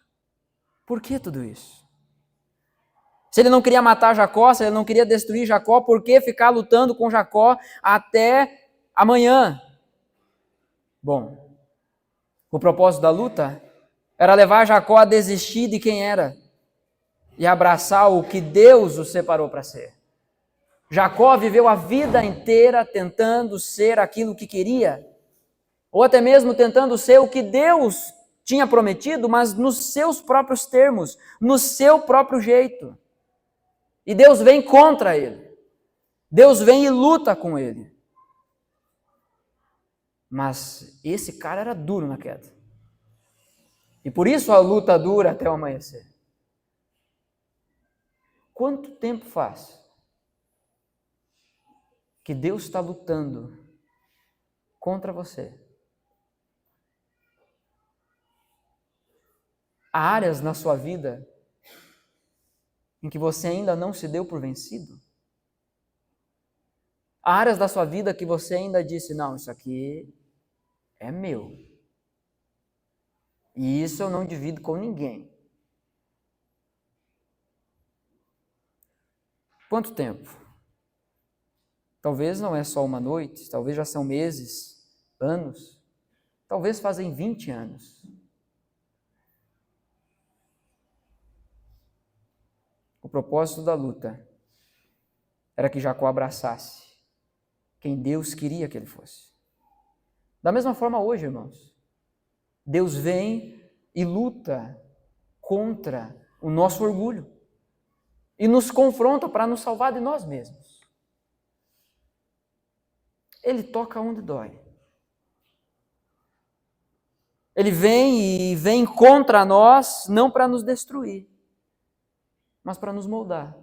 Por que tudo isso? Se ele não queria matar Jacó, se ele não queria destruir Jacó, por que ficar lutando com Jacó até amanhã? Bom, o propósito da luta era levar Jacó a desistir de quem era e abraçar o que Deus o separou para ser. Jacó viveu a vida inteira tentando ser aquilo que queria, ou até mesmo tentando ser o que Deus tinha prometido, mas nos seus próprios termos, no seu próprio jeito. E Deus vem contra ele. Deus vem e luta com ele. Mas esse cara era duro na queda. E por isso a luta dura até o amanhecer. Quanto tempo faz que Deus está lutando contra você? Há áreas na sua vida em que você ainda não se deu por vencido? Há áreas da sua vida que você ainda disse, não, isso aqui é meu. E isso eu não divido com ninguém. Quanto tempo? Talvez não é só uma noite, talvez já são meses, anos, talvez fazem 20 anos. O propósito da luta era que Jacó abraçasse quem Deus queria que ele fosse. Da mesma forma hoje, irmãos, Deus vem e luta contra o nosso orgulho e nos confronta para nos salvar de nós mesmos. Ele toca onde dói. Ele vem contra nós, não para nos destruir, mas para nos moldar,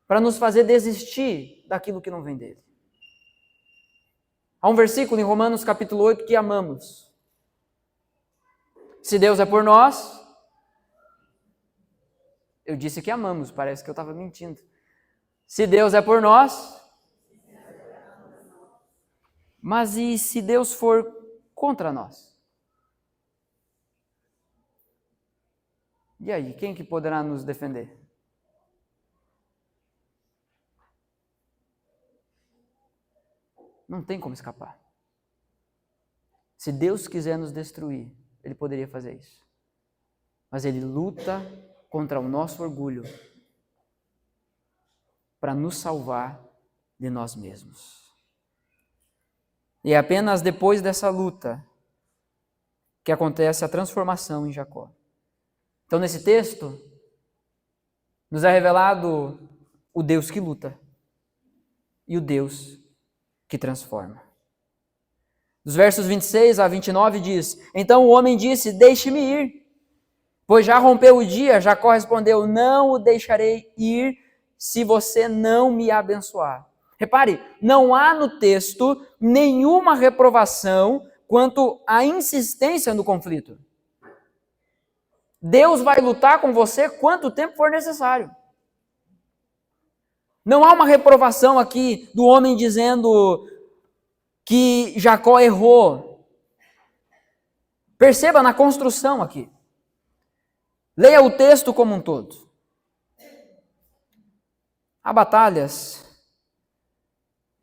para nos fazer desistir daquilo que não vem dele. Há um versículo em Romanos capítulo 8 que amamos. Se Deus é por nós, eu disse que amamos, parece que eu estava mentindo. Se Deus é por nós, mas e se Deus for contra nós? E aí, quem que poderá nos defender? Não tem como escapar. Se Deus quiser nos destruir, Ele poderia fazer isso. Mas Ele luta contra o nosso orgulho para nos salvar de nós mesmos. E é apenas depois dessa luta que acontece a transformação em Jacó. Então, nesse texto, nos é revelado o Deus que luta e o Deus que transforma. Dos versos 26 a 29 diz: Então o homem disse, deixe-me ir, pois já rompeu o dia. Jacó respondeu, não o deixarei ir se você não me abençoar. Repare, não há no texto nenhuma reprovação quanto à insistência no conflito. Deus vai lutar com você quanto tempo for necessário. Não há uma reprovação aqui do homem dizendo que Jacó errou. Perceba na construção aqui. Leia o texto como um todo. Há batalhas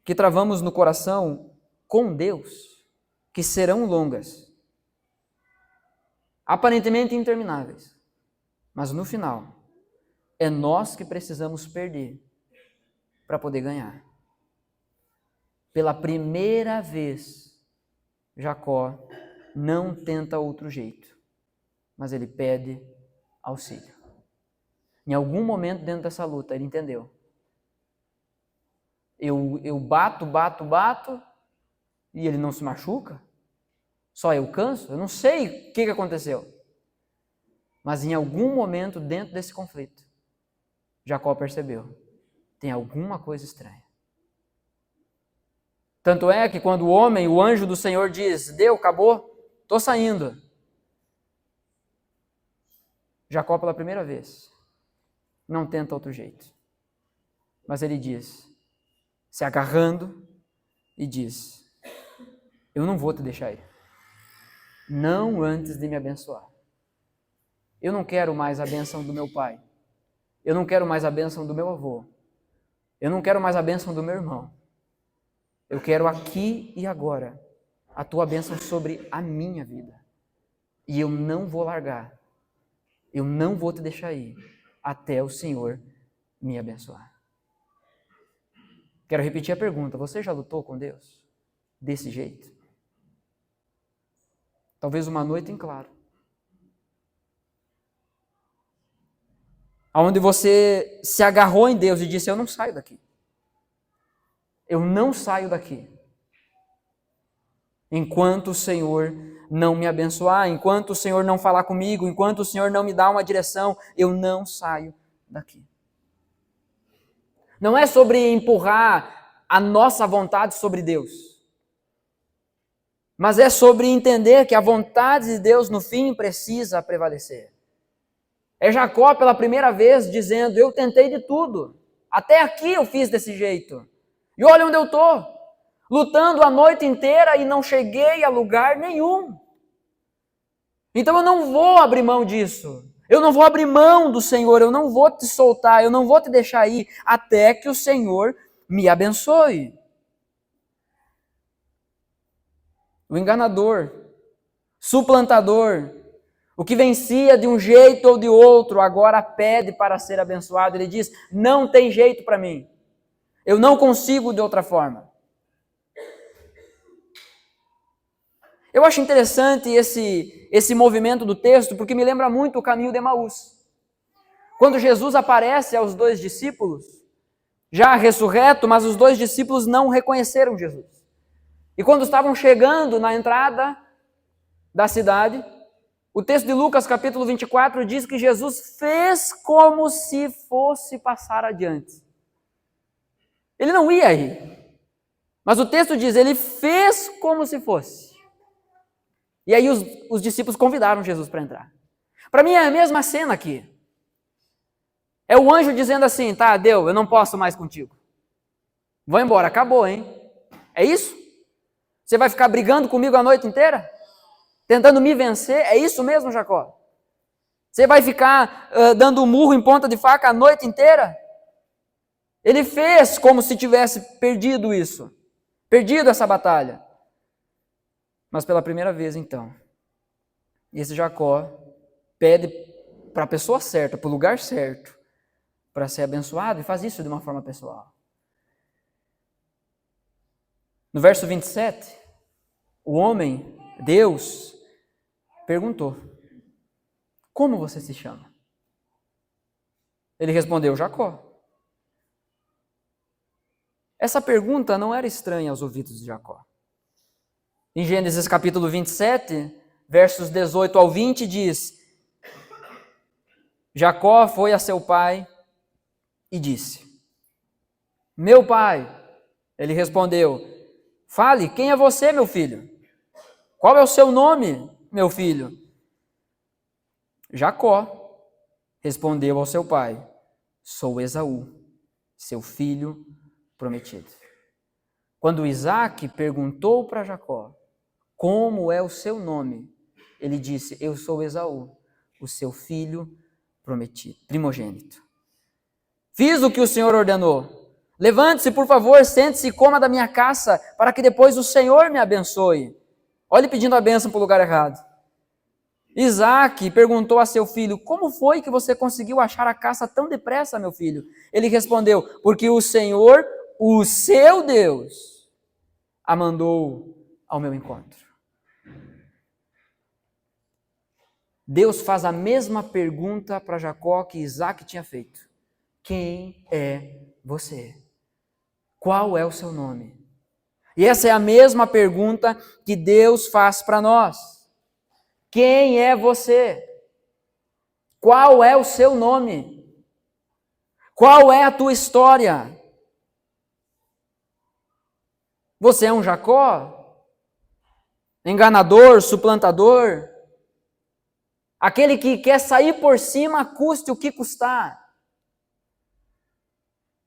que travamos no coração com Deus, que serão longas, aparentemente intermináveis, mas no final, é nós que precisamos perder para poder ganhar. Pela primeira vez, Jacó não tenta outro jeito, mas ele pede auxílio. Em algum momento dentro dessa luta, ele entendeu. Eu bato, e ele não se machuca? Só eu canso? Eu não sei o que aconteceu. Mas em algum momento dentro desse conflito, Jacó percebeu, tem alguma coisa estranha. Tanto é que quando o anjo do Senhor diz, deu, acabou, estou saindo. Jacó pela primeira vez, não tenta outro jeito. Mas ele diz, se agarrando, e diz, eu não vou te deixar ir. Não antes de me abençoar. Eu não quero mais a bênção do meu pai. Eu não quero mais a bênção do meu avô. Eu não quero mais a bênção do meu irmão. Eu quero aqui e agora a tua bênção sobre a minha vida. E eu não vou largar. Eu não vou te deixar ir até o Senhor me abençoar. Quero repetir a pergunta. Você já lutou com Deus desse jeito? Talvez uma noite em claro. Onde você se agarrou em Deus e disse, eu não saio daqui. Eu não saio daqui. Enquanto o Senhor não me abençoar, enquanto o Senhor não falar comigo, enquanto o Senhor não me dá uma direção, eu não saio daqui. Não é sobre empurrar a nossa vontade sobre Deus, mas é sobre entender que a vontade de Deus no fim precisa prevalecer. É Jacó pela primeira vez dizendo, eu tentei de tudo, até aqui eu fiz desse jeito, e olha onde eu estou, lutando a noite inteira e não cheguei a lugar nenhum. Então eu não vou abrir mão disso, Eu não vou abrir mão do Senhor, eu não vou te soltar, eu não vou te deixar ir até que o Senhor me abençoe. O enganador, suplantador, o que vencia de um jeito ou de outro, agora pede para ser abençoado. Ele diz: não tem jeito para mim, eu não consigo de outra forma. Eu acho interessante esse movimento do texto, porque me lembra muito o caminho de Emaús. Quando Jesus aparece aos 2 discípulos, já ressurreto, mas os 2 discípulos não reconheceram Jesus. E quando estavam chegando na entrada da cidade, o texto de Lucas, capítulo 24, diz que Jesus fez como se fosse passar adiante. Ele não ia ir, mas o texto diz, ele fez como se fosse. E aí os discípulos convidaram Jesus para entrar. Para mim é a mesma cena aqui. É o anjo dizendo assim: tá, deu, eu não posso mais contigo. Vou embora, acabou, hein? É isso? Você vai ficar brigando comigo a noite inteira? Tentando me vencer? É isso mesmo, Jacó? Você vai ficar dando murro em ponta de faca a noite inteira? Ele fez como se tivesse perdido isso. Perdido essa batalha. Mas pela primeira vez, então, esse Jacó pede para a pessoa certa, para o lugar certo, para ser abençoado, e faz isso de uma forma pessoal. No verso 27, o homem, Deus, perguntou: como você se chama? Ele respondeu: Jacó. Essa pergunta não era estranha aos ouvidos de Jacó. Em Gênesis capítulo 27, versos 18 ao 20, diz: Jacó foi a seu pai e disse: meu pai. Ele respondeu: fale, quem é você, meu filho? Qual é o seu nome, meu filho? Jacó respondeu ao seu pai: sou Esaú, seu filho prometido. Quando Isaac perguntou para Jacó como é o seu nome, ele disse: eu sou Esaú, o seu filho prometido, primogênito. Fiz o que o Senhor ordenou. Levante-se, por favor, sente-se e coma da minha caça, para que depois o Senhor me abençoe. Olhe pedindo a bênção para o lugar errado. Isaac perguntou a seu filho: como foi que você conseguiu achar a caça tão depressa, meu filho? Ele respondeu: porque o Senhor, o seu Deus, a mandou ao meu encontro. Deus faz a mesma pergunta para Jacó que Isaac tinha feito: quem é você? Qual é o seu nome? E essa é a mesma pergunta que Deus faz para nós. Quem é você? Qual é o seu nome? Qual é a tua história? Você é um Jacó? Enganador, suplantador? Aquele que quer sair por cima, custe o que custar?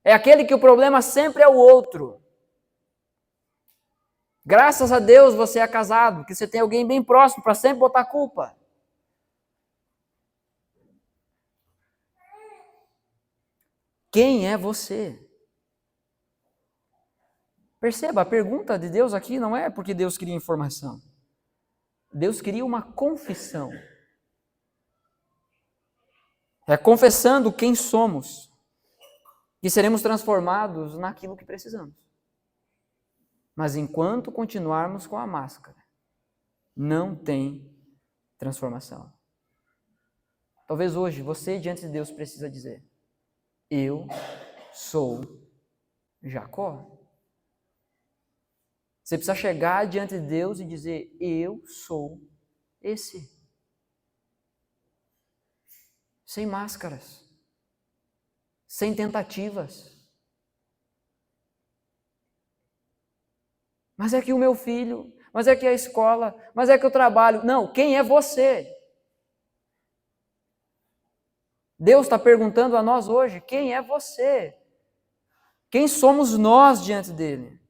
É aquele que o problema sempre é o outro. Graças a Deus você é casado, que você tem alguém bem próximo para sempre botar a culpa. Quem é você? Perceba, a pergunta de Deus aqui não é porque Deus queria informação. Deus queria uma confissão. É confessando quem somos que seremos transformados naquilo que precisamos. Mas enquanto continuarmos com a máscara, não tem transformação. Talvez hoje você diante de Deus precisa dizer: eu sou Jacó. Você precisa chegar diante de Deus e dizer: eu sou esse. Sem máscaras, sem tentativas. Mas é que o meu filho, mas é que a escola, mas é que eu trabalho. Não, quem é você? Deus está perguntando a nós hoje: quem é você? Quem somos nós diante dele?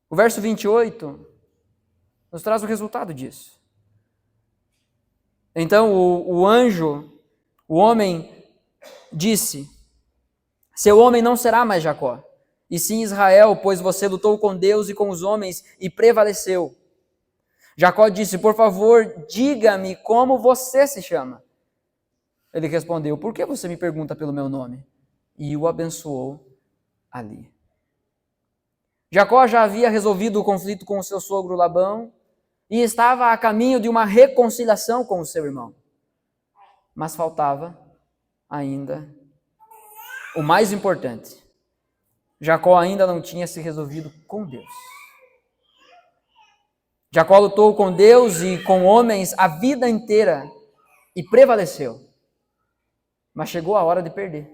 O verso 28 nos traz o resultado disso. Então o anjo, o homem, disse: seu homem não será mais Jacó, e sim Israel, pois você lutou com Deus e com os homens e prevaleceu. Jacó disse: por favor, diga-me como você se chama. Ele respondeu: por que você me pergunta pelo meu nome? E o abençoou ali. Jacó já havia resolvido o conflito com o seu sogro Labão e estava a caminho de uma reconciliação com o seu irmão. Mas faltava ainda o mais importante. Jacó ainda não tinha se resolvido com Deus. Jacó lutou com Deus e com homens a vida inteira e prevaleceu. Mas chegou a hora de perder.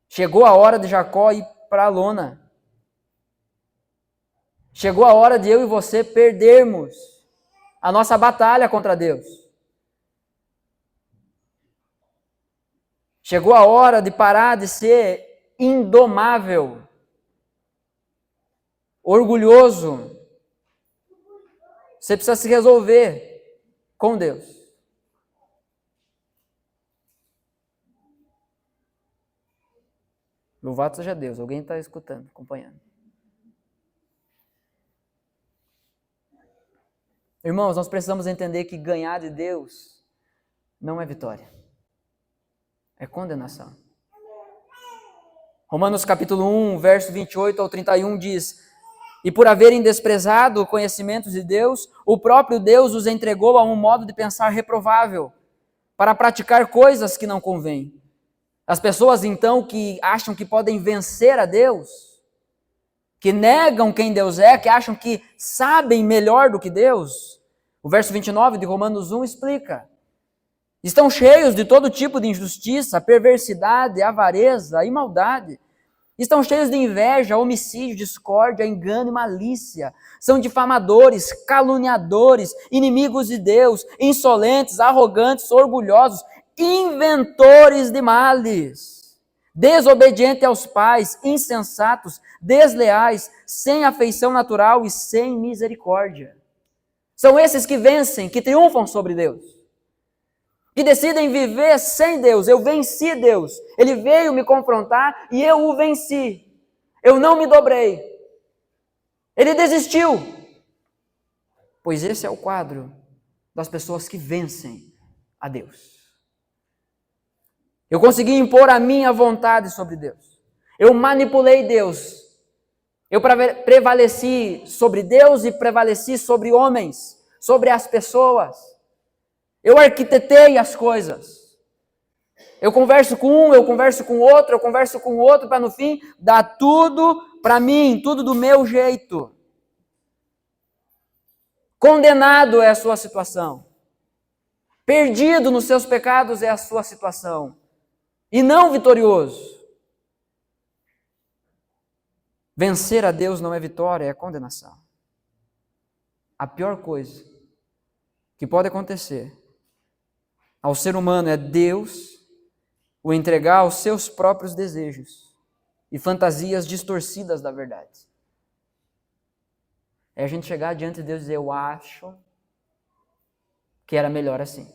Chegou a hora de Jacó ir para a lona. Chegou a hora de eu e você perdermos a nossa batalha contra Deus. Chegou a hora de parar de ser indomável, orgulhoso. Você precisa se resolver com Deus. Louvado seja Deus. Alguém está escutando, acompanhando. Irmãos, nós precisamos entender que ganhar de Deus não é vitória. É condenação. Romanos capítulo 1, verso 28 ao 31 diz: e por haverem desprezado o conhecimento de Deus, o próprio Deus os entregou a um modo de pensar reprovável, para praticar coisas que não convêm. As pessoas então que acham que podem vencer a Deus, que negam quem Deus é, que acham que sabem melhor do que Deus, o verso 29 de Romanos 1 explica: estão cheios de todo tipo de injustiça, perversidade, avareza e maldade. Estão cheios de inveja, homicídio, discórdia, engano e malícia. São difamadores, caluniadores, inimigos de Deus, insolentes, arrogantes, orgulhosos, inventores de males, desobedientes aos pais, insensatos, desleais, sem afeição natural e sem misericórdia. São esses que vencem, que triunfam sobre Deus, que decidem viver sem Deus. Eu venci Deus, Ele veio me confrontar e eu o venci, eu não me dobrei, Ele desistiu. Pois esse é o quadro das pessoas que vencem a Deus. Eu consegui impor a minha vontade sobre Deus, eu manipulei Deus, eu prevaleci sobre Deus e prevaleci sobre homens, sobre as pessoas. Eu arquitetei as coisas. Eu converso com um, eu converso com outro, para no fim dar tudo para mim, tudo do meu jeito. Condenado é a sua situação. Perdido nos seus pecados é a sua situação. E não vitorioso. Vencer a Deus não é vitória, é condenação. A pior coisa que pode acontecer ao ser humano é Deus o entregar aos seus próprios desejos e fantasias distorcidas da verdade. É a gente chegar diante de Deus e dizer: eu acho que era melhor assim.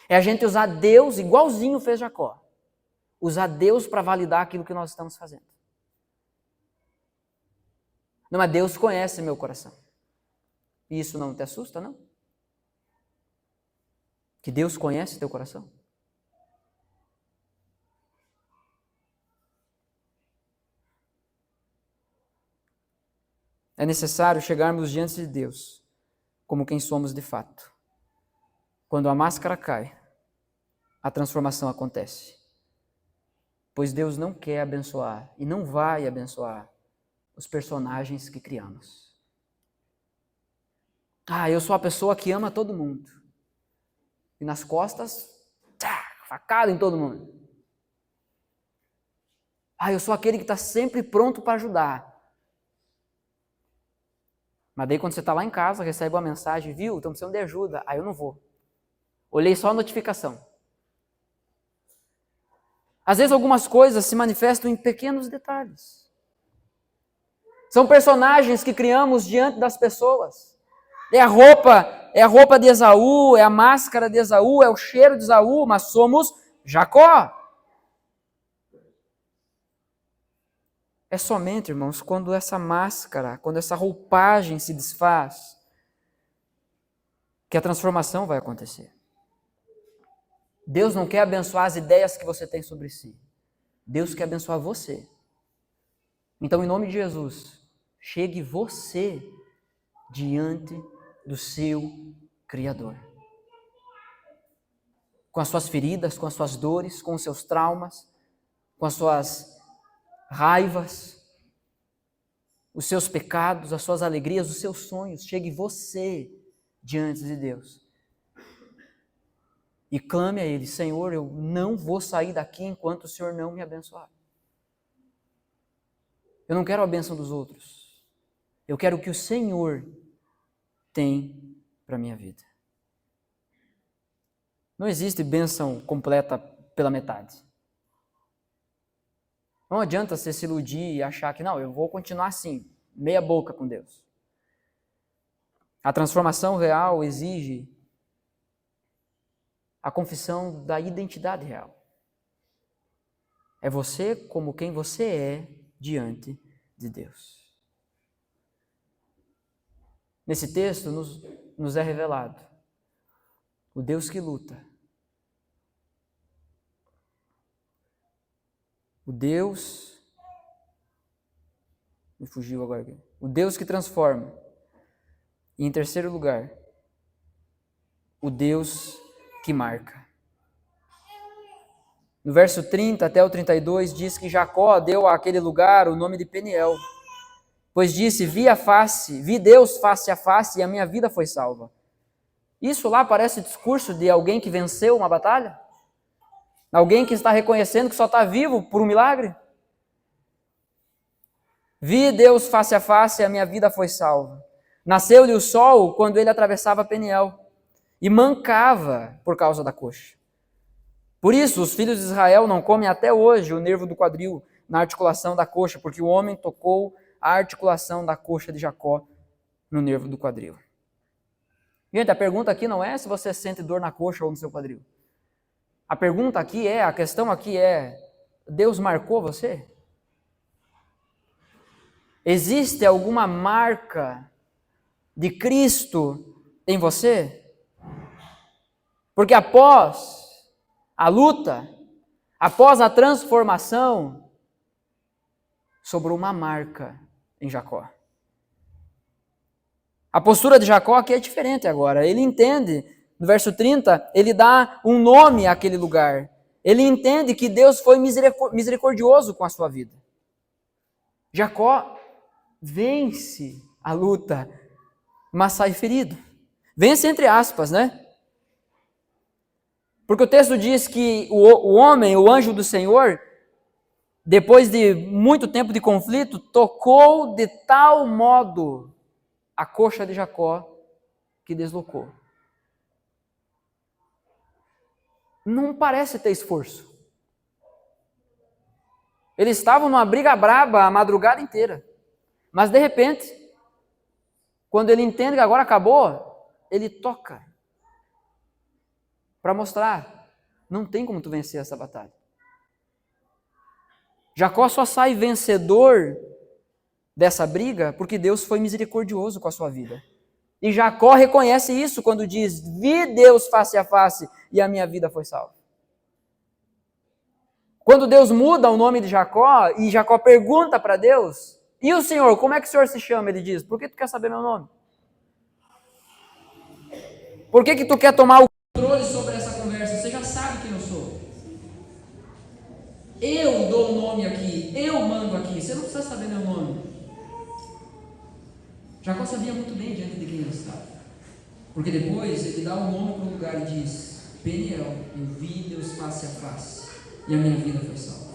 É a gente usar Deus igualzinho fez Jacó. Usar Deus para validar aquilo que nós estamos fazendo. Não, mas Deus conhece meu coração. E isso não te assusta, não? Que Deus conhece teu coração? É necessário chegarmos diante de Deus como quem somos de fato. Quando a máscara cai, a transformação acontece. Pois Deus não quer abençoar e não vai abençoar os personagens que criamos. Eu sou a pessoa que ama todo mundo. E nas costas, facada em todo mundo. Eu sou aquele que está sempre pronto para ajudar. Mas daí quando você está lá em casa, recebe uma mensagem: viu, estão precisando de ajuda. Eu não vou. Olhei só a notificação. Às vezes algumas coisas se manifestam em pequenos detalhes. São personagens que criamos diante das pessoas. É a roupa de Esaú, é a máscara de Esaú, é o cheiro de Esaú, mas somos Jacó. É somente, irmãos, quando essa máscara, quando essa roupagem se desfaz, que a transformação vai acontecer. Deus não quer abençoar as ideias que você tem sobre si. Deus quer abençoar você. Então, em nome de Jesus, chegue você diante do seu Criador. Com as suas feridas, com as suas dores, com os seus traumas, com as suas raivas, os seus pecados, as suas alegrias, os seus sonhos. Chegue você diante de Deus. E clame a Ele: Senhor, eu não vou sair daqui enquanto o Senhor não me abençoar. Eu não quero a bênção dos outros. Eu quero o que o Senhor tem para a minha vida. Não existe bênção completa pela metade. Não adianta você se iludir e achar que não, eu vou continuar assim, meia boca com Deus. A transformação real exige a confissão da identidade real. É você como quem você é diante de Deus. Nesse texto nos é revelado o Deus que luta, o Deus, me fugiu agora aqui, o Deus que transforma, e em terceiro lugar, o Deus que marca. No verso 30 até o 32 diz que Jacó deu àquele lugar o nome de Peniel, pois disse: vi Deus face a face e a minha vida foi salva. Isso lá parece discurso de alguém que venceu uma batalha? Alguém que está reconhecendo que só está vivo por um milagre? Vi Deus face a face e a minha vida foi salva. Nasceu-lhe o sol quando ele atravessava Peniel e mancava por causa da coxa. Por isso, os filhos de Israel não comem até hoje o nervo do quadril na articulação da coxa, porque o homem tocou a articulação da coxa de Jacó no nervo do quadril. Gente, a pergunta aqui não é se você sente dor na coxa ou no seu quadril. A pergunta aqui a questão aqui é: Deus marcou você? Existe alguma marca de Cristo em você? Porque após a luta, após a transformação, sobrou uma marca em Jacó. A postura de Jacó aqui é diferente agora. Ele entende, no verso 30, ele dá um nome àquele lugar. Ele entende que Deus foi misericordioso com a sua vida. Jacó vence a luta, mas sai ferido. Vence entre aspas, né? Porque o texto diz que o homem, o anjo do Senhor, depois de muito tempo de conflito, tocou de tal modo a coxa de Jacó que deslocou. Não parece ter esforço. Eles estavam numa briga braba a madrugada inteira. Mas de repente, quando ele entende que agora acabou, ele toca para mostrar: não tem como tu vencer essa batalha. Jacó só sai vencedor dessa briga porque Deus foi misericordioso com a sua vida. E Jacó reconhece isso quando diz: vi Deus face a face e a minha vida foi salva. Quando Deus muda o nome de Jacó e Jacó pergunta para Deus: e o Senhor, como é que o Senhor se chama? Ele diz: por que tu quer saber meu nome? Por que tu quer tomar o controle sobre essa conversa? Você já sabe quem eu sou. Eu dou o nome aqui, eu mando aqui, você não precisa saber meu nome. Jacó sabia muito bem diante de quem ele estava. Porque depois ele dá o nome para o lugar e diz: Peniel, eu vi Deus face a face e a minha vida foi salva.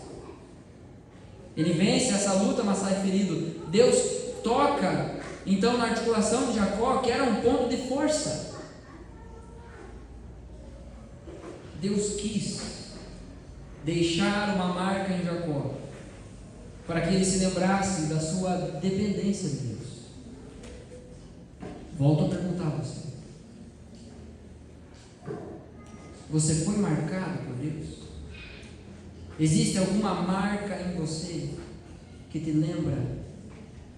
Ele vence essa luta, mas sai ferido. Deus toca então na articulação de Jacó, que era um ponto de força. Deus quis deixar uma marca em Jacó, para que ele se lembrasse da sua dependência de Deus. Volto a perguntar perguntar a você: você foi marcado por Deus? Existe alguma marca em você que te lembra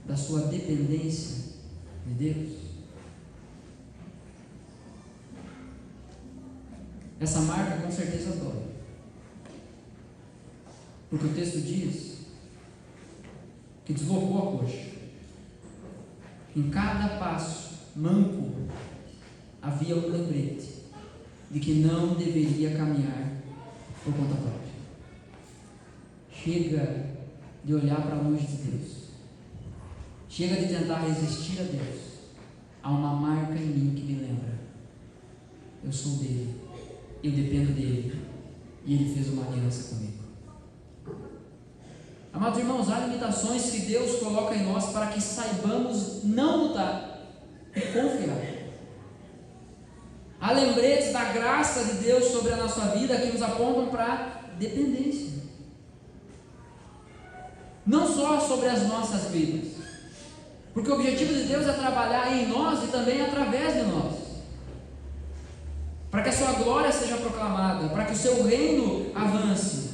da sua dependência de Deus? Essa marca com certeza dói, porque o texto diz que deslocou a coxa. Em cada passo manco havia um lembrete de que não deveria caminhar por conta própria. Chega de olhar para longe de Deus. Chega de tentar resistir a Deus. Há uma marca em mim que me lembra: eu sou dele, eu dependo dele, e ele fez uma aliança comigo. Amados irmãos, há limitações que Deus coloca em nós para que saibamos não lutar e confiar. Há lembretes da graça de Deus sobre a nossa vida que nos apontam para a dependência. Não só sobre as nossas vidas, porque o objetivo de Deus é trabalhar em nós e também através de nós, para que a sua glória seja proclamada, para que o seu reino avance.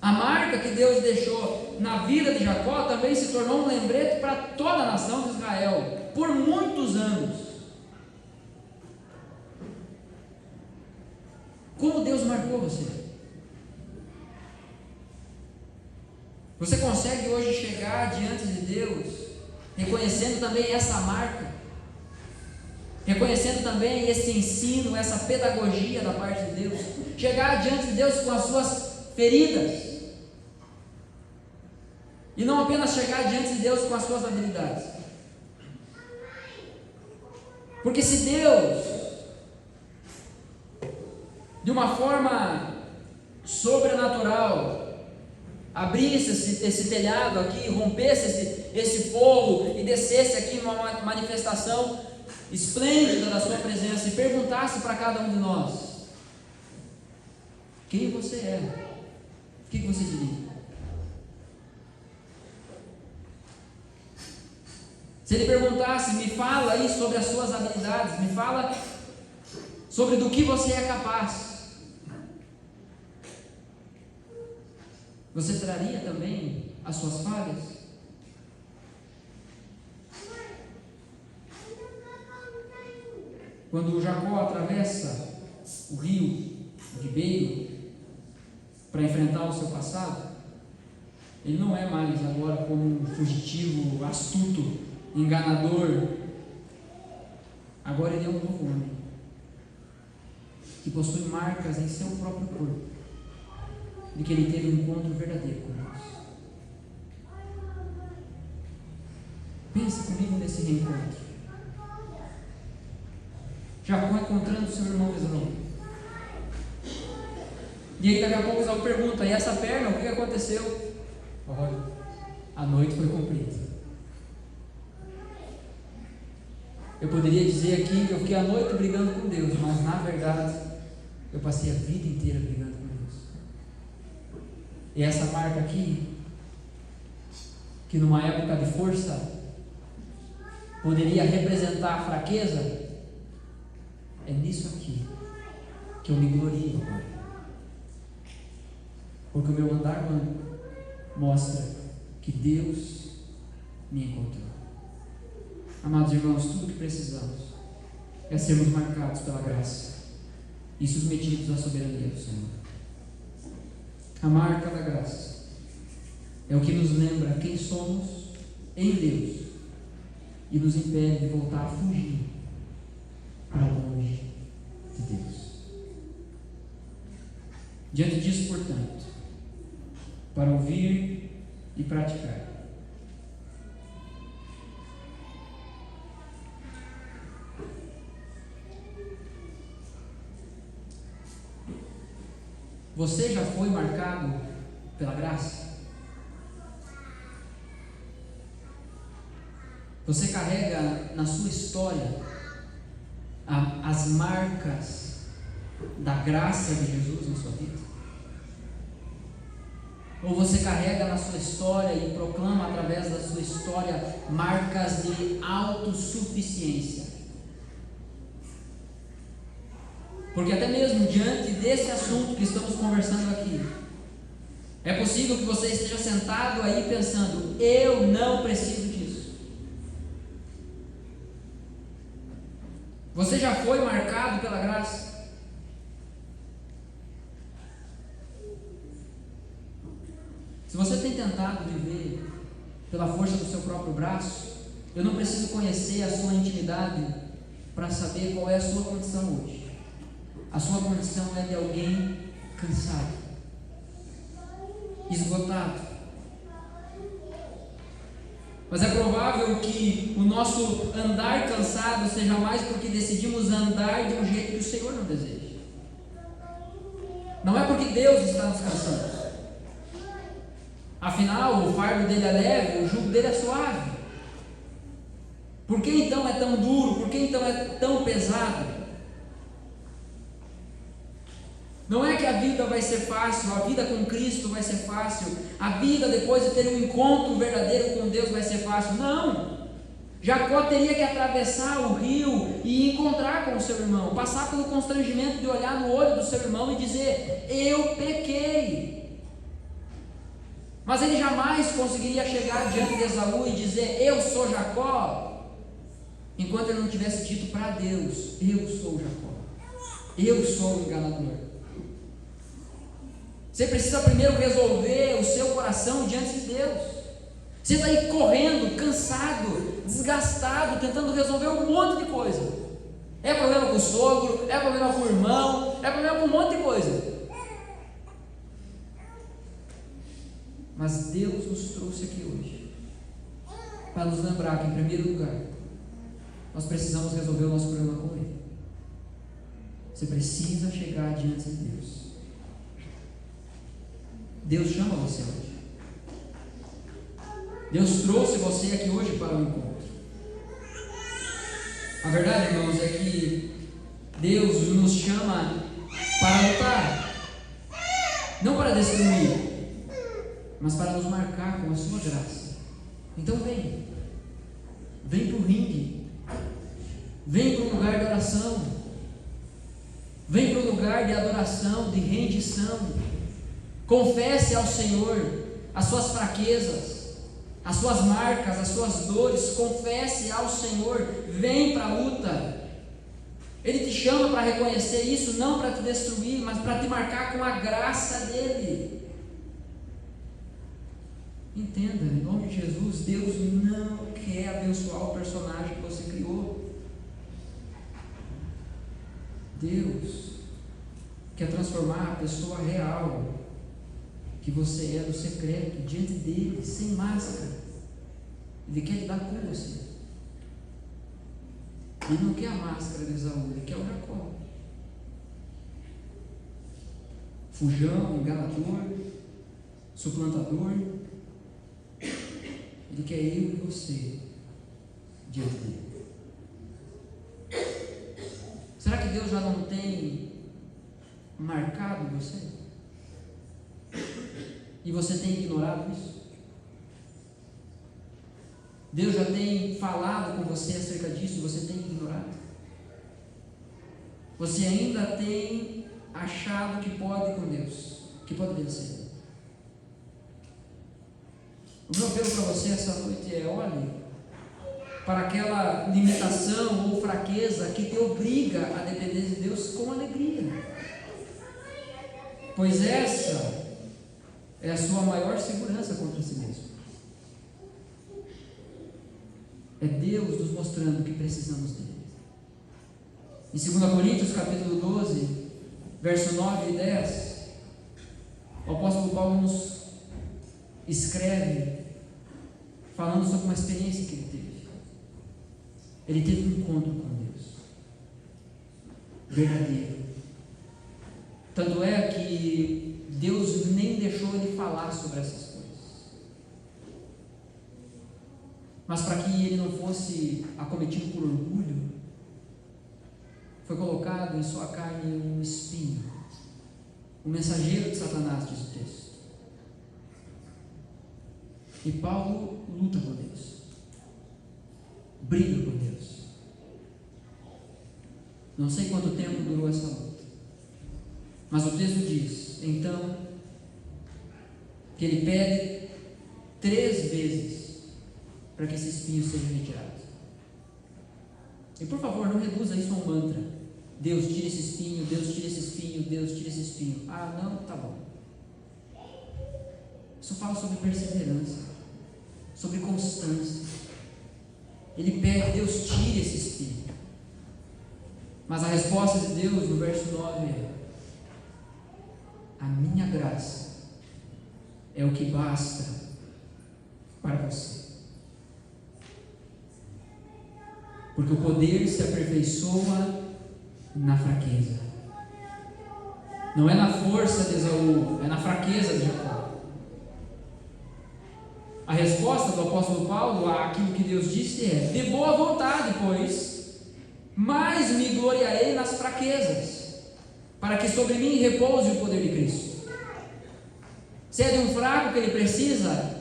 A marca que Deus deixou na vida de Jacó também se tornou um lembrete para toda a nação de Israel, por muitos anos. Como Deus marcou você? Você consegue hoje chegar diante de Deus, reconhecendo também essa marca, reconhecendo também esse ensino, essa pedagogia da parte de Deus, chegar diante de Deus com as suas feridas, e não apenas chegar diante de Deus com as suas habilidades? Porque se Deus, de uma forma sobrenatural, abrisse esse telhado aqui, rompesse esse fogo e descesse aqui numa manifestação esplêndida da sua presença e perguntasse para cada um de nós: quem você é? O que você diria? Se ele perguntasse: me fala aí sobre as suas habilidades, me fala sobre do que você é capaz, você traria também as suas falhas? Quando Jacó atravessa o rio Ribeiro para enfrentar o seu passado, ele não é mais agora como um fugitivo, astuto, enganador. Agora ele é um novo homem, que possui marcas em seu próprio corpo de que ele teve um encontro verdadeiro com Deus. Pense comigo nesse reencontro. Jacó encontrando seu irmão Esaú. E aí daqui a pouco Esaú pergunta: e essa perna, o que aconteceu? Olha, a noite foi cumprida. Eu poderia dizer aqui que eu fiquei a noite brigando com Deus, mas na verdade eu passei a vida inteira brigando com Deus. E essa marca aqui, que numa época de força poderia representar a fraqueza, é nisso aqui que eu me glorio agora. Porque o meu andar manco mostra que Deus me encontrou. Amados irmãos, tudo o que precisamos é sermos marcados pela graça e submetidos à soberania do Senhor. A marca da graça é o que nos lembra quem somos em Deus e nos impede de voltar a fugir para longe de Deus. Diante disso, portanto, para ouvir e praticar, você já foi marcado pela graça? Você carrega na sua história as marcas da graça de Jesus na sua vida? Ou você carrega na sua história e proclama através da sua história marcas de autossuficiência, Porque até mesmo diante desse assunto que estamos conversando aqui, é possível que você esteja sentado aí pensando: eu não preciso disso. Você já foi marcado pela graça? Se você tem tentado viver pela força do seu próprio braço, eu não preciso conhecer a sua intimidade para saber qual é a sua condição hoje. A sua condição é de alguém cansado, esgotado. Mas é provável que o nosso andar cansado seja mais porque decidimos andar de um jeito que o Senhor não deseja. Não é porque Deus está nos cansando. Afinal, o fardo dele é leve, o jugo dele é suave. Por que então é tão duro? Por que então é tão pesado? Não é que a vida vai ser fácil, a vida com Cristo vai ser fácil, a vida depois de ter um encontro verdadeiro com Deus vai ser fácil. Não! Jacó teria que atravessar o rio e encontrar com o seu irmão, passar pelo constrangimento de olhar no olho do seu irmão e dizer: eu pequei. Mas ele jamais conseguiria chegar diante de Esaú e dizer: eu sou Jacó, enquanto ele não tivesse dito para Deus: eu sou Jacó, eu sou o enganador. Você precisa primeiro resolver o seu coração diante de Deus. Você está aí correndo, cansado, desgastado, tentando resolver um monte de coisa. É problema com o sogro, é problema com o irmão, é problema com um monte de coisa. Mas Deus nos trouxe aqui hoje para nos lembrar que, em primeiro lugar, nós precisamos resolver o nosso problema com Ele. Você precisa chegar diante de Deus. Deus chama você hoje. Deus trouxe você aqui hoje para o encontro. A verdade, irmãos, é que Deus nos chama para lutar, não para destruir, mas para nos marcar com a sua graça. Então vem para o ringue, vem para o lugar de oração, vem para o lugar de adoração, de rendição. Confesse ao Senhor as suas fraquezas, as suas marcas, as suas dores. Confesse ao Senhor, vem para a luta. Ele te chama para reconhecer isso, não para te destruir, mas para te marcar com a graça dele. Entenda, em nome de Jesus, Deus não quer abençoar o personagem que você criou. Deus quer transformar a pessoa real que você é no secreto, diante dele, sem máscara. Ele quer lidar com você. Ele não quer a máscara de Esaú, ele quer o Jacó. Fujão, enganador, suplantador. Ele quer eu e você diante dele. Será que Deus já não tem marcado você? E você tem ignorado isso? Deus já tem falado com você acerca disso e você tem ignorado? Você ainda tem achado que pode com Deus, que pode vencer? O meu apelo para você essa noite é: olhe para aquela limitação ou fraqueza que te obriga a depender de Deus com alegria, pois essa é a sua maior segurança contra si mesmo. É Deus nos mostrando que precisamos dele. Em 2 Coríntios capítulo 12, verso 9 e 10, o apóstolo Paulo nos escreve falando sobre uma experiência que ele teve. Ele teve um encontro com Deus verdadeiro. Tanto é que Deus nem deixou ele falar sobre essas coisas. Mas para que ele não fosse acometido por orgulho, foi colocado em sua carne um espinho, um mensageiro de Satanás, diz o texto. E Paulo luta com Deus, briga com Deus. Não sei quanto tempo durou essa luta, Mas o texto diz, então, que ele pede 3 vezes para que esse espinho seja retirado. E por favor, não reduza isso a um mantra. Deus tira esse espinho, Deus tira esse espinho, Deus tira esse espinho. Ah, não, tá bom. Isso fala sobre perseverança, sobre constância. Ele pede, Deus tire esse espinho. Mas a resposta de Deus no verso 9 é: a minha graça é o que basta para você. Porque o poder se aperfeiçoa na fraqueza. Não é na força de Esaú, é na fraqueza de Jacó. A resposta do apóstolo Paulo àquilo que Deus disse é: de boa vontade, pois, mas me gloriarei nas fraquezas, para que sobre mim repouse o poder de Cristo. Se é de um fraco que ele precisa,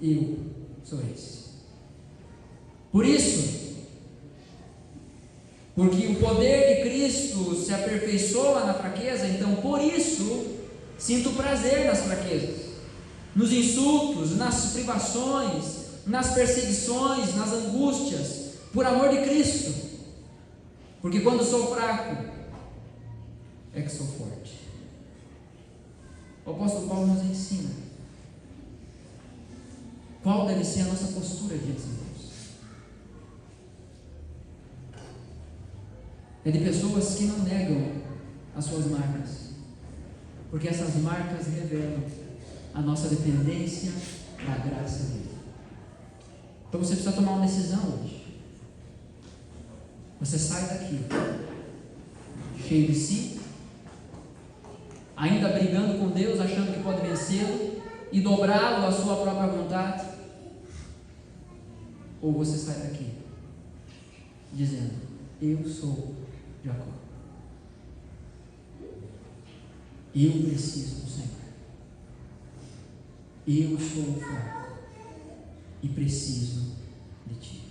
eu sou esse. Por isso, porque o poder de Cristo se aperfeiçoa na fraqueza, então por isso sinto prazer nas fraquezas, nos insultos, nas privações, nas perseguições, nas angústias, por amor de Cristo. Porque quando sou fraco, é que sou forte. O apóstolo Paulo nos ensina qual deve ser a nossa postura diante de Deus. É de pessoas que não negam as suas marcas, porque essas marcas revelam a nossa dependência da graça dele. Então você precisa tomar uma decisão hoje. Você sai daqui cheio de si, ainda brigando com Deus, achando que pode vencê-lo e dobrá-lo à sua própria vontade, ou você sai daqui dizendo: eu sou Jacó, eu preciso do Senhor, eu sou fraco e preciso de Ti.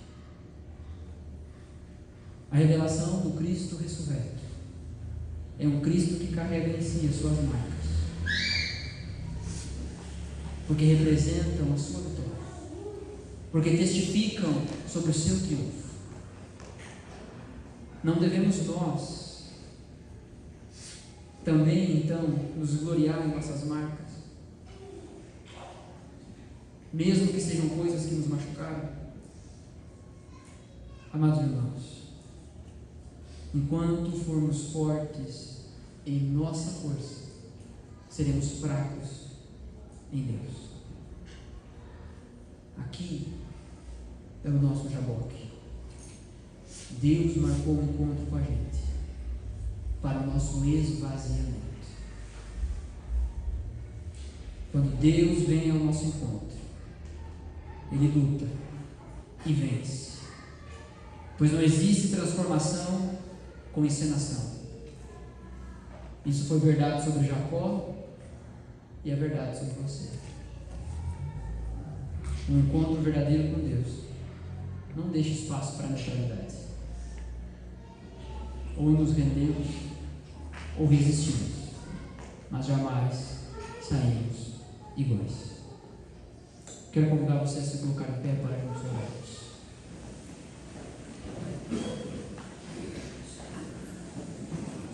A revelação do Cristo ressurreto é um Cristo que carrega em si as suas marcas, porque representam a sua vitória, porque testificam sobre o seu triunfo. Não devemos nós também, então, nos gloriar em nossas marcas, mesmo que sejam coisas que nos machucaram? Amados irmãos, enquanto formos fortes em nossa força, seremos fracos em Deus. Aqui é o nosso Jaboque. Deus marcou um encontro com a gente para o nosso esvaziamento. Quando Deus vem ao nosso encontro, Ele luta e vence, pois não existe transformação com encenação. Isso foi verdade sobre Jacó e é verdade sobre você. Um encontro verdadeiro com Deus não deixa espaço para a neutralidade. Ou nos rendemos ou resistimos, mas jamais saímos iguais. Quero convidar você a se colocar em pé para juntos orarmos.